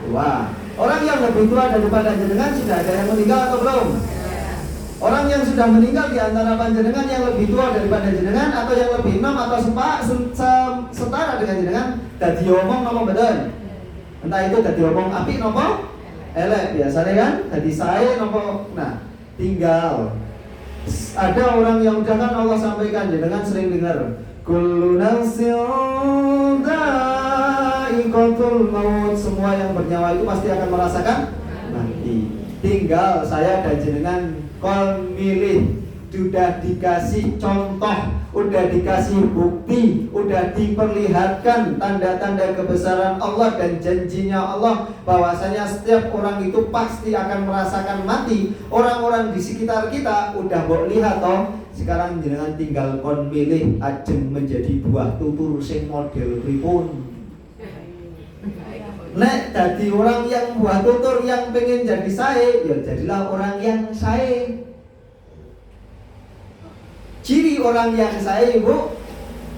Tua. Orang yang lebih tua daripada jenengan sudah ada yang meninggal atau belum? Orang yang sudah meninggal di antara panjenengan yang lebih tua daripada jenengan atau yang lebih nom atau setara dengan jenengan, dadi omong napa mboten? Entah itu dadi omong apik napa elek, biasanya kan dadi sae napa. Nah, tinggal ada orang yang udah kan Allah sampaikan, jenengan sering dengar kullu nafsin dha'iqatul maut, semua yang bernyawa itu pasti akan merasakan mati. Tinggal saya dan jenengan kon milih, sudah dikasih contoh, udah dikasih bukti, udah diperlihatkan tanda-tanda kebesaran Allah dan janjinya Allah bahwasanya setiap orang itu pasti akan merasakan mati. Orang-orang di sekitar kita udah mbok lihat toh. Sekarang jenengan tinggal kon milih ajeng menjadi buah tutur sing model pripun. Nek dadi orang yang buah tutur yang pengen jadi sae, ya jadilah orang yang sae. Ciri orang yang sae, Bu,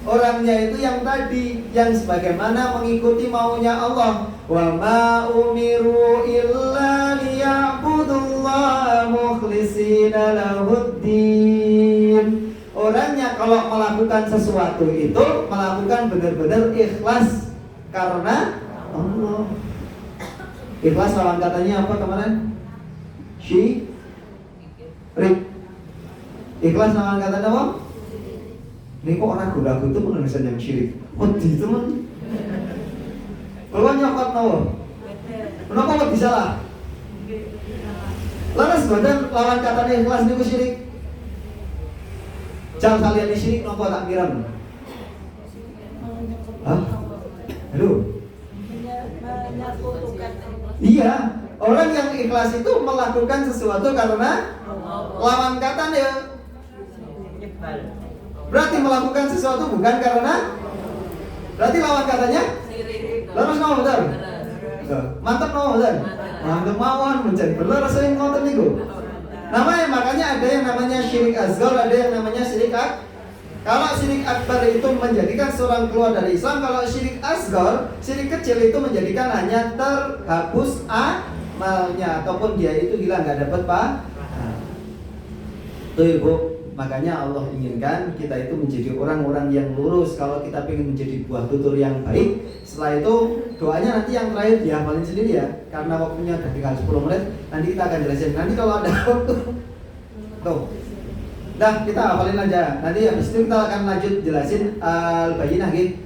orangnya itu yang tadi, yang sebagaimana mengikuti maunya Allah. Wa ma umiru illa liya'budullaha mukhlishina lahuddin. Orangnya kalau melakukan sesuatu itu melakukan benar-benar ikhlas karena Allah. Ikhlas lawan katanya apa kemarin? Syirik. Ikhlas lawan katanya apa? Ini kok ragu-ragu itu penulisan yang syirik. Wedi teman. Kalau nyokot nawa. Kenapa kok bisa lah? Laras badan lawan katanya ikhlas niku syirik. Jangan kalian syirik nopo tak kiram. Hah? Halo. Iya, orang yang ikhlas itu melakukan sesuatu karena lawan katanya. Berarti melakukan sesuatu bukan karena. Berarti lawan katanya. Laras mau betul. Mantap mau betul. Mantap mawon mencari bener saya ngoten niku. Namanya makanya ada yang namanya syirik asghar, ada yang namanya syirik akbar. Kalau syirik akbar itu menjadikan seorang keluar dari Islam, kalau syirik asghar, syirik kecil itu menjadikan hanya terhapus amalnya ataupun dia itu hilang, nggak dapat pahala. Tuh Ibu, makanya Allah inginkan kita itu menjadi orang-orang yang lurus. Kalau kita ingin menjadi buah tutur yang baik, setelah itu doanya nanti yang terakhir dihafalin sendiri ya, karena waktunya udah tinggal 10 menit. Nanti kita akan jelasin. Nanti kalau ada waktu, tuh, dah kita hafalin aja. Nanti habis itu kita akan lanjut jelasin al-bayyinah gitu.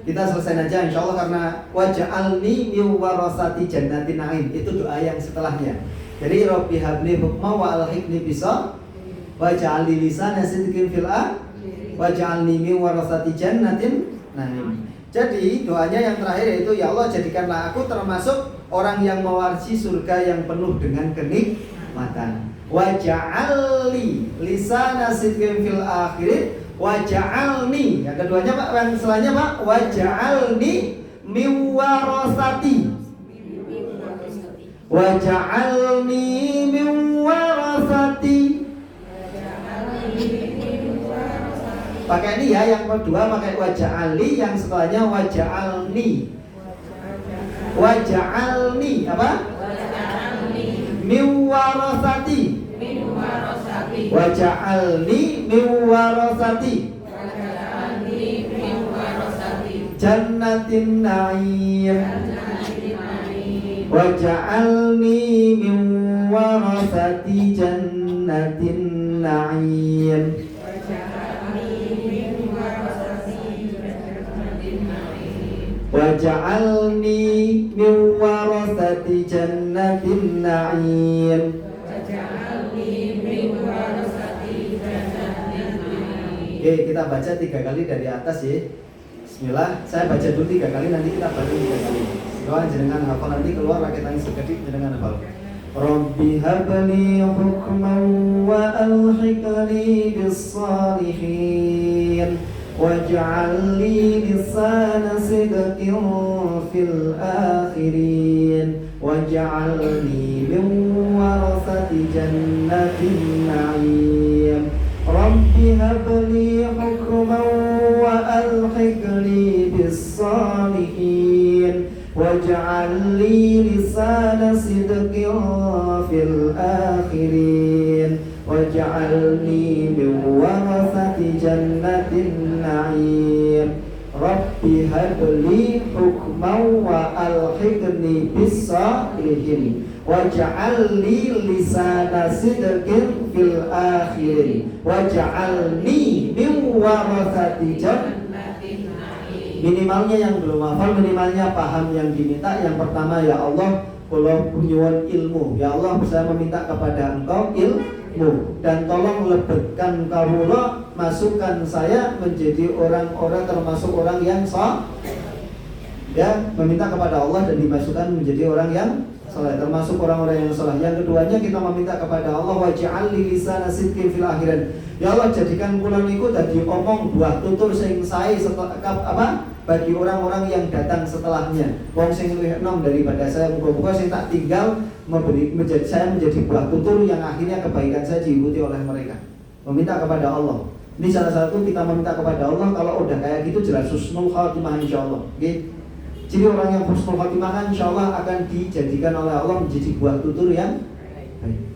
Kita selesai aja insya Allah, karena waj'alni min warasati jannatin na'im, itu doa yang setelahnya. Jadi Rabbi habli hukma wa alhiqni bisa waj'alni lisana sidqin fil waj'alni min warasati jannatin na'im. Jadi doanya yang terakhir yaitu, ya Allah jadikanlah aku termasuk orang yang mewarisi surga yang penuh dengan kenikmatan. Waj'alni lisana sidqin fil akhirin waj'alni, yang keduanya Pak, yang selanjutnya Pak, waj'alni min warasati, waj'alni min warasati. Pakai ini ya, yang kedua pakai waj'alni, yang setelahnya waj'alni. Waj'alni apa? Min warasati. Waj'alni min warasati jannatin na'im. Waj'alni min warasati jannatin na'im. Waj'alni min warasati jannatin na'im. Oke, kita baca 3 kali dari atas ya. Bismillah, saya baca dulu 3 kali, nanti kita baca 3 kali. Doa jenengan hafal, nanti keluar rakyat tangis sekedik jenengan hafal. Rabbi habli hukman wa alhiqni bis salihin waj'alni lisana sidqin fil akhirin waj'alni min warasati jannatin na'im. Rabbi habli hukman wa alhiqni bis salihin waj'alni lisana sidqin fil akhirin waj'alni min warasati jannatin na'im. Rabbi habli hukman wa alhiqni bis salihin waj'alni lisana sidqin fil akhirin waj'alni min warasati jannatin na'im. Minimalnya yang belum hafal, minimalnya paham yang diminta. Yang pertama, ya Allah, kalau punyuan ilmu, ya Allah saya meminta kepada Engkau ilmu, dan tolong lebetkan kawula, masukkan saya menjadi orang-orang termasuk orang yang ya, meminta kepada Allah dan dimasukkan menjadi orang yang saleh, termasuk orang-orang yang saleh. Yang keduanya kita meminta kepada Allah, waj'alni lisana sidqin fil akhirin. Ya Allah jadikan kula niku dadi omong buah tutur sing sae bagi orang-orang yang datang setelahnya. Wong sing luwih enom daripada saya, muga-muga sing tak tinggal saya menjadi buah tutur yang akhirnya kebaikan saya diikuti oleh mereka. Meminta kepada Allah. Ini salah satu kita meminta kepada Allah. Kalau udah kayak gitu jelas husnul khatimah insyaallah. Nggih. Jadi orang yang husnul khatimah insyaallah akan dijadikan oleh Allah menjadi buah tutur yang baik.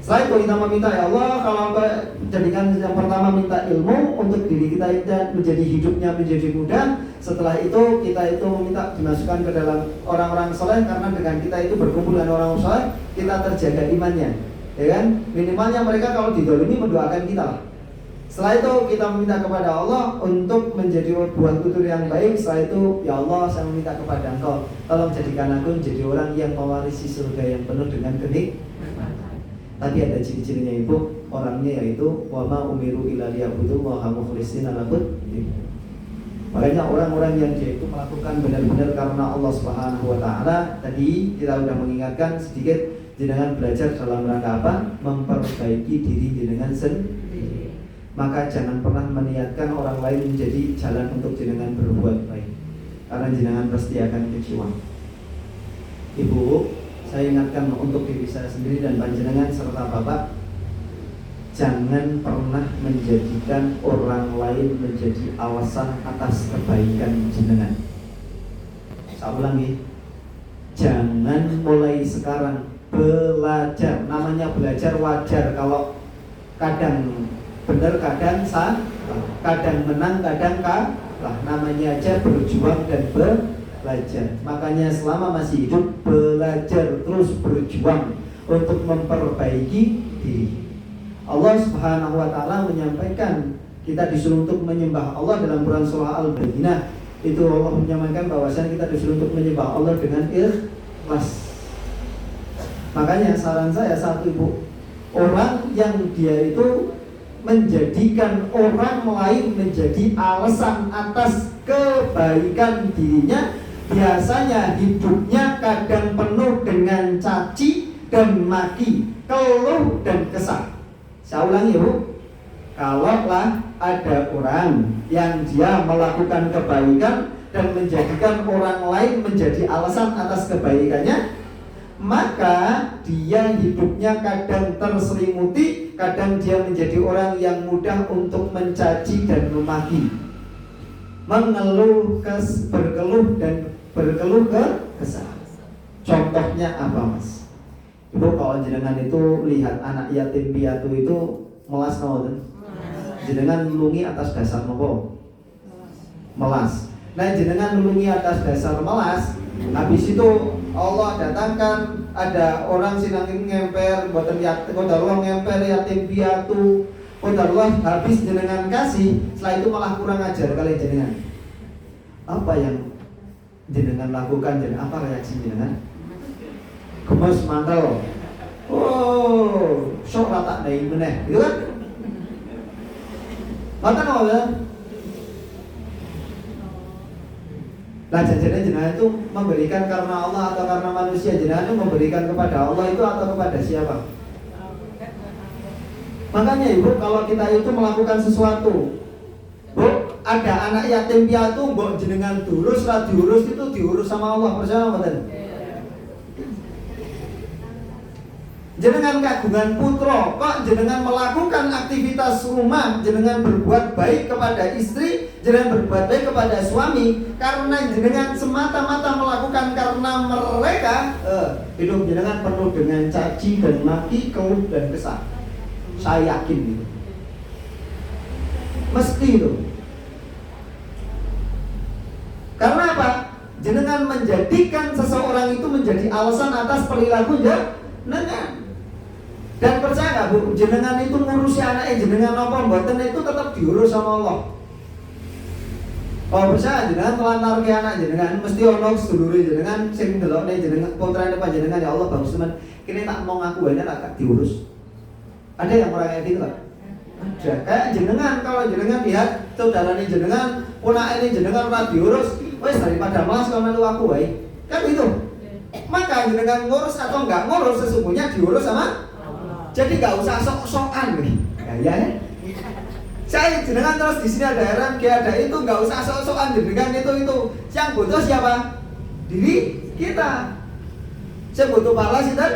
Selain itu kita meminta, ya Allah, kalau jadikan yang pertama minta ilmu untuk diri kita menjadi hidupnya menjadi mudah. Setelah itu kita itu meminta dimasukkan ke dalam orang-orang soleh, karena dengan kita itu berkumpul dengan orang soleh kita terjaga imannya, ya kan? Minimalnya mereka kalau didolimi mendoakan kita lah. Setelah itu kita meminta kepada Allah untuk menjadi buah tutur yang baik. Setelah itu, ya Allah, saya meminta kepada Engkau, tolong jadikan aku menjadi orang yang mewarisi surga yang penuh dengan kenikmatan. Tapi ada ciri-cirinya Ibu, orangnya yaitu wa ma umiru illa liya'budullaha mukhlishina lahu-d-din. Makanya orang-orang yang dia itu melakukan benar-benar karena Allah Subhanahu wa taala, tadi kita sudah mengingatkan sedikit, jenengan belajar dalam rangka apa? Memperbaiki diri jenengan sendiri. Maka jangan pernah meniatkan orang lain menjadi jalan untuk jenengan berbuat baik, karena jenengan pasti akan kecewa. Ibu, saya ingatkan untuk diri saya sendiri dan panjenengan serta Bapak, jangan pernah menjadikan orang lain menjadi alasan atas kebaikan jenengan. Saya ulangi, jangan mulai sekarang belajar. Namanya belajar wajar kalau kadang benar, kadang salah, kadang menang, kadang kalah. Namanya aja berjuang dan belajar. Makanya selama masih hidup belajar, terus berjuang untuk memperbaiki diri. Allah Subhanahu wa taala menyampaikan kita disuruh untuk menyembah Allah dalam Quran surah Al-Baqarah. Itu Allah menyampaikan bahwasanya kita disuruh untuk menyembah Allah dengan ikhlas. Makanya saran saya satu, Ibu, orang yang dia itu menjadikan orang lain menjadi alasan atas kebaikan dirinya, biasanya hidupnya kadang penuh dengan caci dan maki, keluh dan kesal. Saya ulangi, Bu, kalaulah ada orang yang dia melakukan kebaikan dan menjadikan orang lain menjadi alasan atas kebaikannya, maka dia hidupnya kadang terselimuti, kadang dia menjadi orang yang mudah untuk mencaci dan memaki, berkeluh kesah. Contohnya apa, Mas? Ibu, kalau jenengan itu lihat anak yatim piatu itu melas naon? Jenengan nulungi atas dasar nopo? Melas. Nah, jenengan nulungi atas dasar melas, habis itu Allah datangkan ada orang sinangin ngemper, boten yatim, kodarullah ngemper yatim piatu, kodarullah habis jenengan kasih, setelah itu malah kurang ajar kali jenengan. Apa yang jenengan lakukan? Apa reaksi jenengan? Gemes mantel. Oh, sok rata naik meneh, gitu kan? Maka apa? Nah, jenengan itu memberikan karena Allah atau karena manusia? Jenengan itu memberikan kepada Allah itu atau kepada siapa? Makanya, Ibu, kalau kita itu melakukan sesuatu, Bu, ada anak yatim piatu, mbok jenengan diurus, ra diurus, itu diurus sama Allah, percaya mboten? Jenengan kagungan putra, kok jenengan melakukan aktivitas rumah, jenengan berbuat baik kepada istri, jenengan berbuat baik kepada suami, karena jenengan semata-mata melakukan karena mereka, hidup jenengan penuh dengan caci dan maki, keluh dan kesah. Saya yakin itu. Mesti itu. Karena apa? Jenengan menjadikan seseorang itu menjadi alasan atas perilaku jenengan. Dan percaya nggak, Bu, jenengan itu ngurusi anaknya jenengan apa mboten itu tetap diurus sama Allah. Kalau percaya jenengan melantar ke anak jenengan mesti ono sedulure jenengan sing delokne jenengan putrane panjenengan, ya Allah bagus teman. Kini tak mau ngaku aja tak diurus. Ada yang orang kayak gitu kan? Ada. Kayak jenengan, kalau jenengan lihat saudarane jenengan, ponakane jenengan ora diurus, wes daripada malas kalau melu aku wae. Kan gitu. Maka jenengan ngurus atau enggak ngurus sesungguhnya diurus sama. Jadi nggak usah sok-sokan nih, ya. Saya jenengan terus di sini ada heran, ada itu nggak usah sok-sokan jenengan itu. Yang butuh siapa? Diri kita. Yang butuh balas itu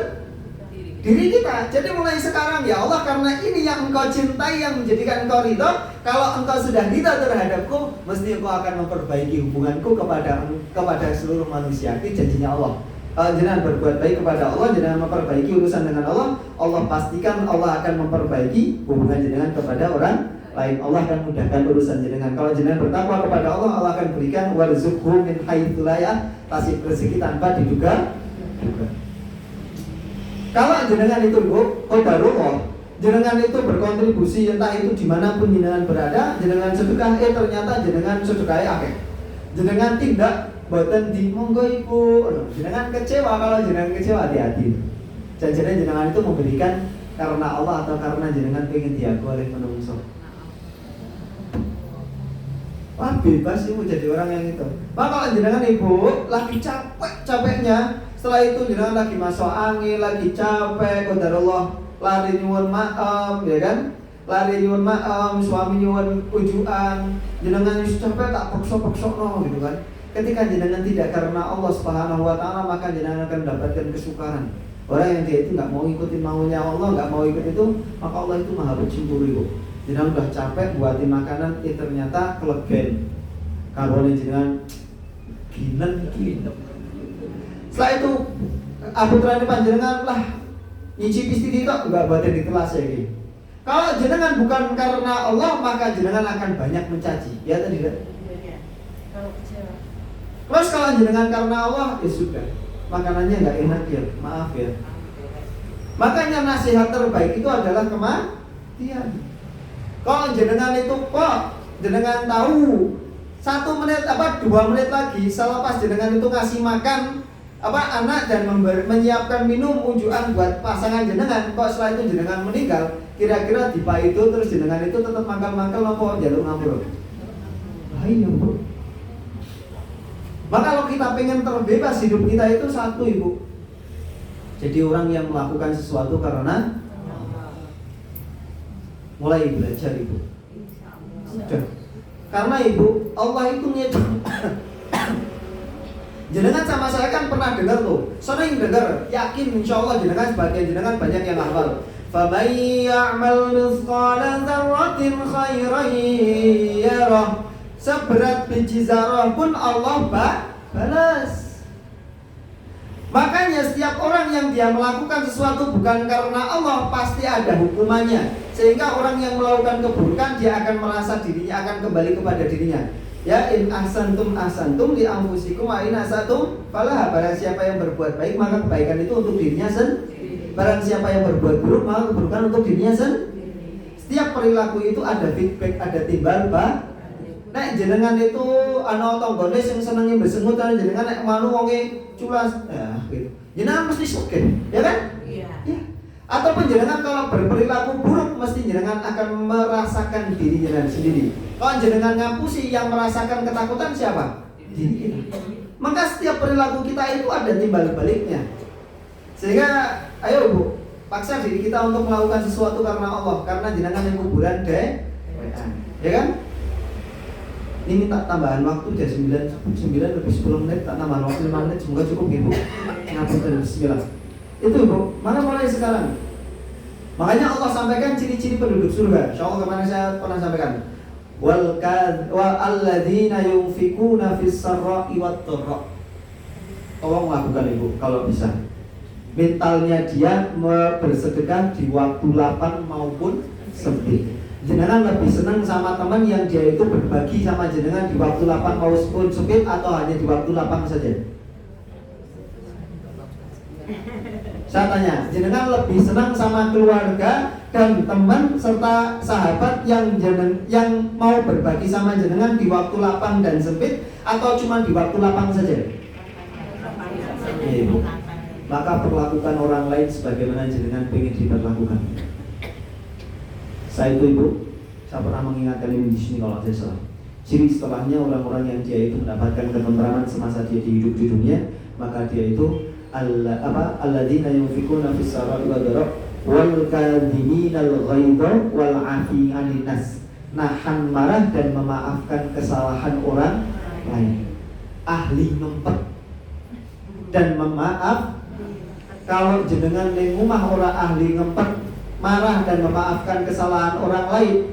diri kita. Jadi mulai sekarang, ya Allah, karena ini yang Engkau cintai, yang menjadikan Engkau ridho. Kalau Engkau sudah ridho terhadapku, mesti Engkau akan memperbaiki hubunganku kepada seluruh manusia. Itu janjinya Allah. Kalau jenengan berbuat baik kepada Allah, jenengan memperbaiki urusan dengan Allah, Allah pastikan Allah akan memperbaiki hubungan jenengan kepada orang lain. Allah akan mudahkan urusan jenengan. Kalau jenengan bertakwa kepada Allah, Allah akan berikan warzuqhu min haitsu la yahtasib, rezeki tanpa diduga. Kalau jenengan itu, Bu, qadarullah, jenengan itu berkontribusi entah itu dimanapun jenengan berada, jenengan sedekah, ternyata jenengan sedekah akeh. Jenengan tindak boten di monggo ibu, jenengan kecewa. Kalau jenengan kecewa, hati-hati. Dan jenengan itu memberikan karena Allah atau karena jenengan pengen diaku oleh menungso. Wah, bebas ibu jadi orang yang itu. Maka kalau jenengan ibu lagi capeknya, setelah itu jenengan lagi masuk angin, lagi capek, qadarullah, lari nyuwun maaf, ya kan? Lari nyuwun maaf, suami nyuwun ujuan, jenengan wis capek tak pekso-pekso no, gitu kan. Ketika jenengan tidak karena Allah Subhanahu wa taala, maka jenengan akan mendapatkan kesukaran. Orang yang dia itu nggak mau ikutin maunya Allah, nggak mau ikut itu, maka Allah itu maha pencemburu ibu. Jenengan udah capek buatin makanan, ternyata kelegen. Kalau jenengan ginen. Setelah itu putrane panjenengan lah nyicipi istri itu nggak buatin di kelas ya gitu. Kalau jenengan bukan karena Allah, maka jenengan akan banyak mencaci. Ya tadi tidak? Kalau kecewa. Terus kalau jenengan karena Allah, ya sudah. Makanannya nggak enak ya, maaf ya. Makanya nasihat terbaik itu adalah kematian. Kalau jenengan itu kok jenengan tahu 1 menit 2 menit lagi selepas jenengan itu ngasih makan anak dan menyiapkan minum unjukan buat pasangan jenengan, kok setelah itu jenengan meninggal, kira-kira di pak itu terus jenengan itu tetap mangkal-mangkal nopo jaluk ngapur. Iya bu. Maka kalau kita pengen terbebas hidup kita itu satu ibu, jadi orang yang melakukan sesuatu karena mulai belajar ibu. Sudah. Karena ibu Allah itu ngitung. Jenengan sama saya kan pernah dengar tuh, sering dengar, yakin insya Allah jenengan sebagian jenengan banyak yang hafal. فَمَنْ يَعْمَلْ مِثْقَالَ ذَرَّةٍ خَيْرًا يَرَهُ. Seberat biji zarah pun Allah balas. Makanya setiap orang yang dia melakukan sesuatu bukan karena Allah, pasti ada hukumannya. Sehingga orang yang melakukan keburukan, dia akan merasa dirinya akan kembali kepada dirinya. Ya, in ahsantum ahsantum li anfusikum wa in asatum falah. Barang siapa yang berbuat baik, maka kebaikan itu untuk dirinya sendiri. Barang siapa yang berbuat buruk, maka keburukan untuk dirinya sendiri. Setiap perilaku itu ada feedback, ada timbal balik. Nek jenengan itu ana tanggane sing senenge besengut, jenengan nek manu wonge culas, ya gitu. Jenengan mesti sugih, ya kan? Iya. Ya. Ataupun jenengan kalau berperilaku buruk, mesti jenengan akan merasakan diri jenengan sendiri. Kalau jenengan ngapusi, yang merasakan ketakutan siapa? Diri kita. Maka setiap perilaku kita itu ada timbal baliknya. Sehingga ayo Bu, paksa diri kita untuk melakukan sesuatu karena Allah, karena jenengan yang kuburan deh. Ya kan? Ini minta tambahan waktu jam 9 lebih 10 menit, tak tambahan waktu 5 menit, semoga cukup ibu. Ngapunten bismillah. Itu ibu, mana mulai sekarang? Makanya Allah sampaikan ciri-ciri penduduk surga. Insyaallah kemarin saya pernah sampaikan. Wal alladzina yunfikuna fis sarra'i wat dharra. Tolong lakukan ibu kalau bisa. Mentalnya dia bersedekah di waktu lapang maupun sempit. Jenengan lebih senang sama teman yang dia itu berbagi sama jenengan di waktu lapang maupun sempit, atau hanya di waktu lapang saja? Saya tanya, jenengan lebih senang sama keluarga dan teman serta sahabat yang mau berbagi sama jenengan di waktu lapang dan sempit, atau cuma di waktu lapang saja? Ibu. Maka perlakukan orang lain sebagaimana jenengan ingin diperlakukan. Saya itu ibu, saya pernah mengingatkan ini di sini kalau saya salah. Ciri setelahnya orang-orang yang dia itu mendapatkan ketentraman semasa dia hidup di dunia, maka dia itu alladzina yunfikuna fis sarra'i wad dharra wal kadhiminal ghaidha wal 'afi 'anil nas. Nahan marah dan memaafkan kesalahan orang lain. Ahli ngempet dan memaaf. Kalau jenengan ning omah ora ahli ngempet, marah dan memaafkan kesalahan orang lain,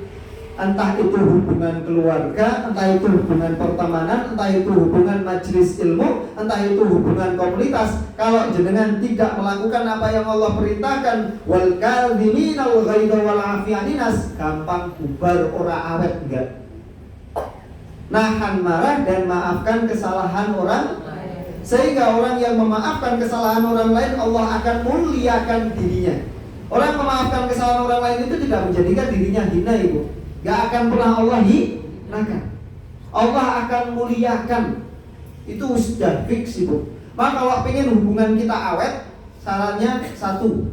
entah itu hubungan keluarga, entah itu hubungan pertemanan, entah itu hubungan majelis ilmu, entah itu hubungan komunitas, kalau jenengan tidak melakukan apa yang Allah perintahkan, wal kadhiminal ghaidha wal 'afi 'anil nas, gampang bubar ora awet enggak. Nahan marah dan maafkan kesalahan orang, sehingga orang yang memaafkan kesalahan orang lain, Allah akan muliakan dirinya. Orang memaafkan kesalahan orang lain itu tidak menjadikan dirinya hina ibu. Gak akan pernah Allah hinakan. Allah akan muliakan. Itu sudah fix ibu. Maka kalau pengen hubungan kita awet, sarannya satu,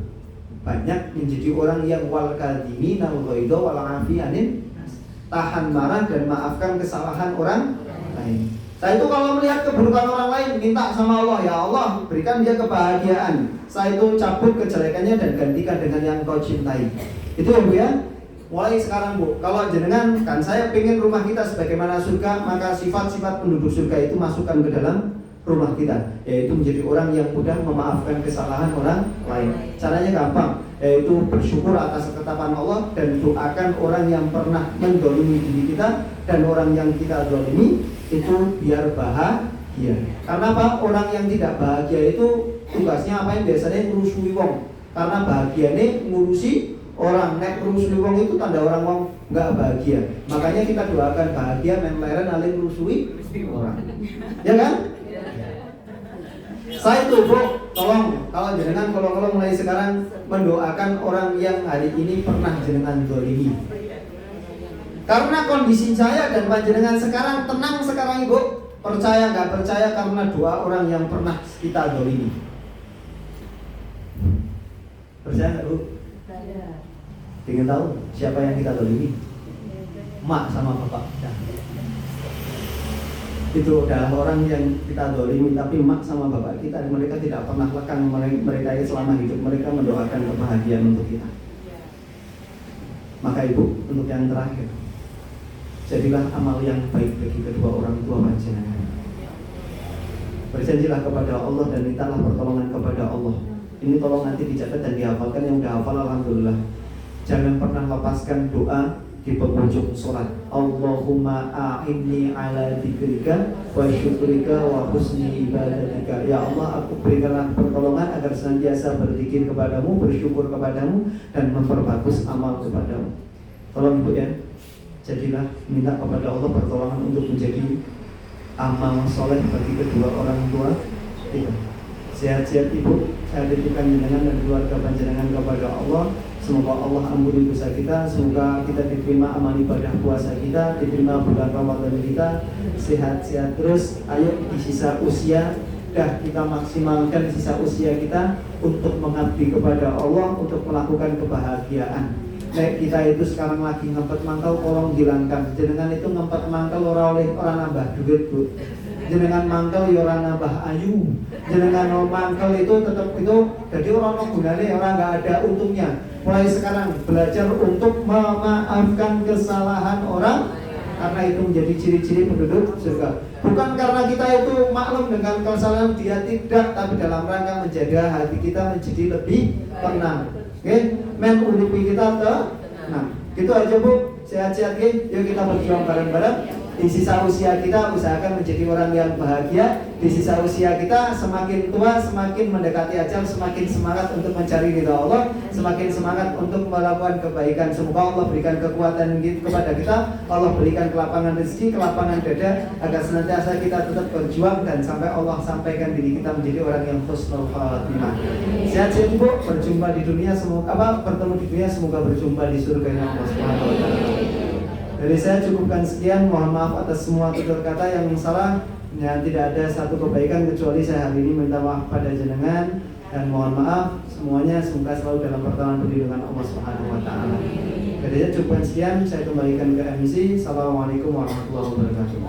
banyak menjadi orang yang wal kadhiminal ghaidha wal 'afi 'anil nas. Tahan marah dan maafkan kesalahan orang lain. Saya itu kalau melihat keburukan orang lain, minta sama Allah, ya Allah berikan dia kebahagiaan. Saya itu cabut kejelekannya dan gantikan dengan yang kau cintai. Itu ya Bu ya. mulai sekarang Bu, kalau jenengan kan saya pengen rumah kita sebagaimana surga, maka sifat-sifat penduduk surga itu masukkan ke dalam rumah kita, yaitu menjadi orang yang mudah memaafkan kesalahan orang lain. Caranya gampang, yaitu bersyukur atas ketetapan Allah dan doakan orang yang pernah mendolimi diri kita dan orang yang kita dolimi itu biar bahagia. Karena apa? Orang yang tidak bahagia itu tugasnya apa yang biasanya ngurusui wong. Karena bahagia ini ngurusi orang, nek ngurusui wong itu tanda orang wong nggak bahagia. Makanya kita doakan bahagia menleren alih ngurusui orang. Ya kan? Saya itu Bu, tolong kalau jenengan kalau mulai sekarang mendoakan orang yang hari ini pernah jenengan dolimi. Karena kondisi saya dan panjenengan sekarang tenang sekarang Ibu, percaya nggak percaya karena doa orang yang pernah kita dolimi. Percaya nggak Bu? Ingin tahu siapa yang kita dolimi? Mak sama bapak. Nah, itu adalah orang yang kita dolimi, tapi mak sama bapak kita mereka tidak pernah lekang, mereka selama hidup mereka mendoakan kebahagiaan untuk kita. Maka Ibu, untuk yang terakhir, jadilah amal yang baik bagi kedua orang tua panjenengan. Berjanjilah kepada Allah dan mintalah pertolongan kepada Allah. Ini tolong nanti dicatat dan dihafalkan, yang udah hafal alhamdulillah. Jangan pernah lepaskan doa di penghujung sholat. Allahumma a'inni ala dzikrika wa syukrika wa husni ibadatika. Ya Allah, aku berikanlah pertolongan agar senantiasa berzikir kepadamu, bersyukur kepadamu, dan memperbagus amal kepadamu. Tolong Ibu ya, jadilah minta kepada Allah pertolongan untuk menjadi amal soleh bagi kedua orang tua kita. Sehat-sehat Ibu, saya titipkan jenengan dan keluarga panjenengan kepada Allah. Semoga Allah ampuni dosa kita, semoga kita diterima amal ibadah puasa kita, diterima bulan Ramadan kita, sehat-sehat terus. Ayo di sisa usia, dah kita maksimalkan sisa usia kita untuk mengabdi kepada Allah, untuk melakukan kebahagiaan. Kayak kita itu sekarang lagi ngempet mangkal, tolong hilangkan. Jenengan itu ngempet mangkal orang nambah duit Bu. Jenengan mangkal ya orang nambah ayu. Jenengan mangkal itu tetap itu jadi orang gunanya, orang nggak ada untungnya. Mulai sekarang belajar untuk memaafkan kesalahan orang, karena itu menjadi ciri-ciri penduduk surga. Bukan karena kita itu maklum dengan kesalahan dia, tidak, tapi dalam rangka menjaga hati kita menjadi lebih tenang. Oke, men ulipi kita tenang. Gitu aja Bu, sehat-sehat ya. Yuk kita berjuang bareng-bareng. Di sisa usia kita usahakan menjadi orang yang bahagia. Di sisa usia kita semakin tua, semakin mendekati ajal, semakin semangat untuk mencari ridha Allah, semakin semangat untuk melakukan kebaikan. Semoga Allah berikan kekuatan kepada kita, Allah berikan kelapangan rezeki, kelapangan dada, agar senantiasa kita tetap berjuang dan sampai Allah sampaikan diri kita menjadi orang yang husnul khatimah. Sehat-sehat Bu, berjumpa di dunia, semoga bertemu di dunia, semoga berjumpa di surga yang Allah Subhanahu wa taala. Dari saya cukupkan sekian, mohon maaf atas semua tutur kata yang salah. Ya, tidak ada satu kebaikan kecuali saya hari ini minta maaf pada jenengan, dan mohon maaf semuanya, semoga selalu dalam pertolongan perlindungan Allah Subhanahu wa taala. Dari saya cukupkan sekian, saya kembalikan ke MC. Assalamualaikum warahmatullahi wabarakatuh.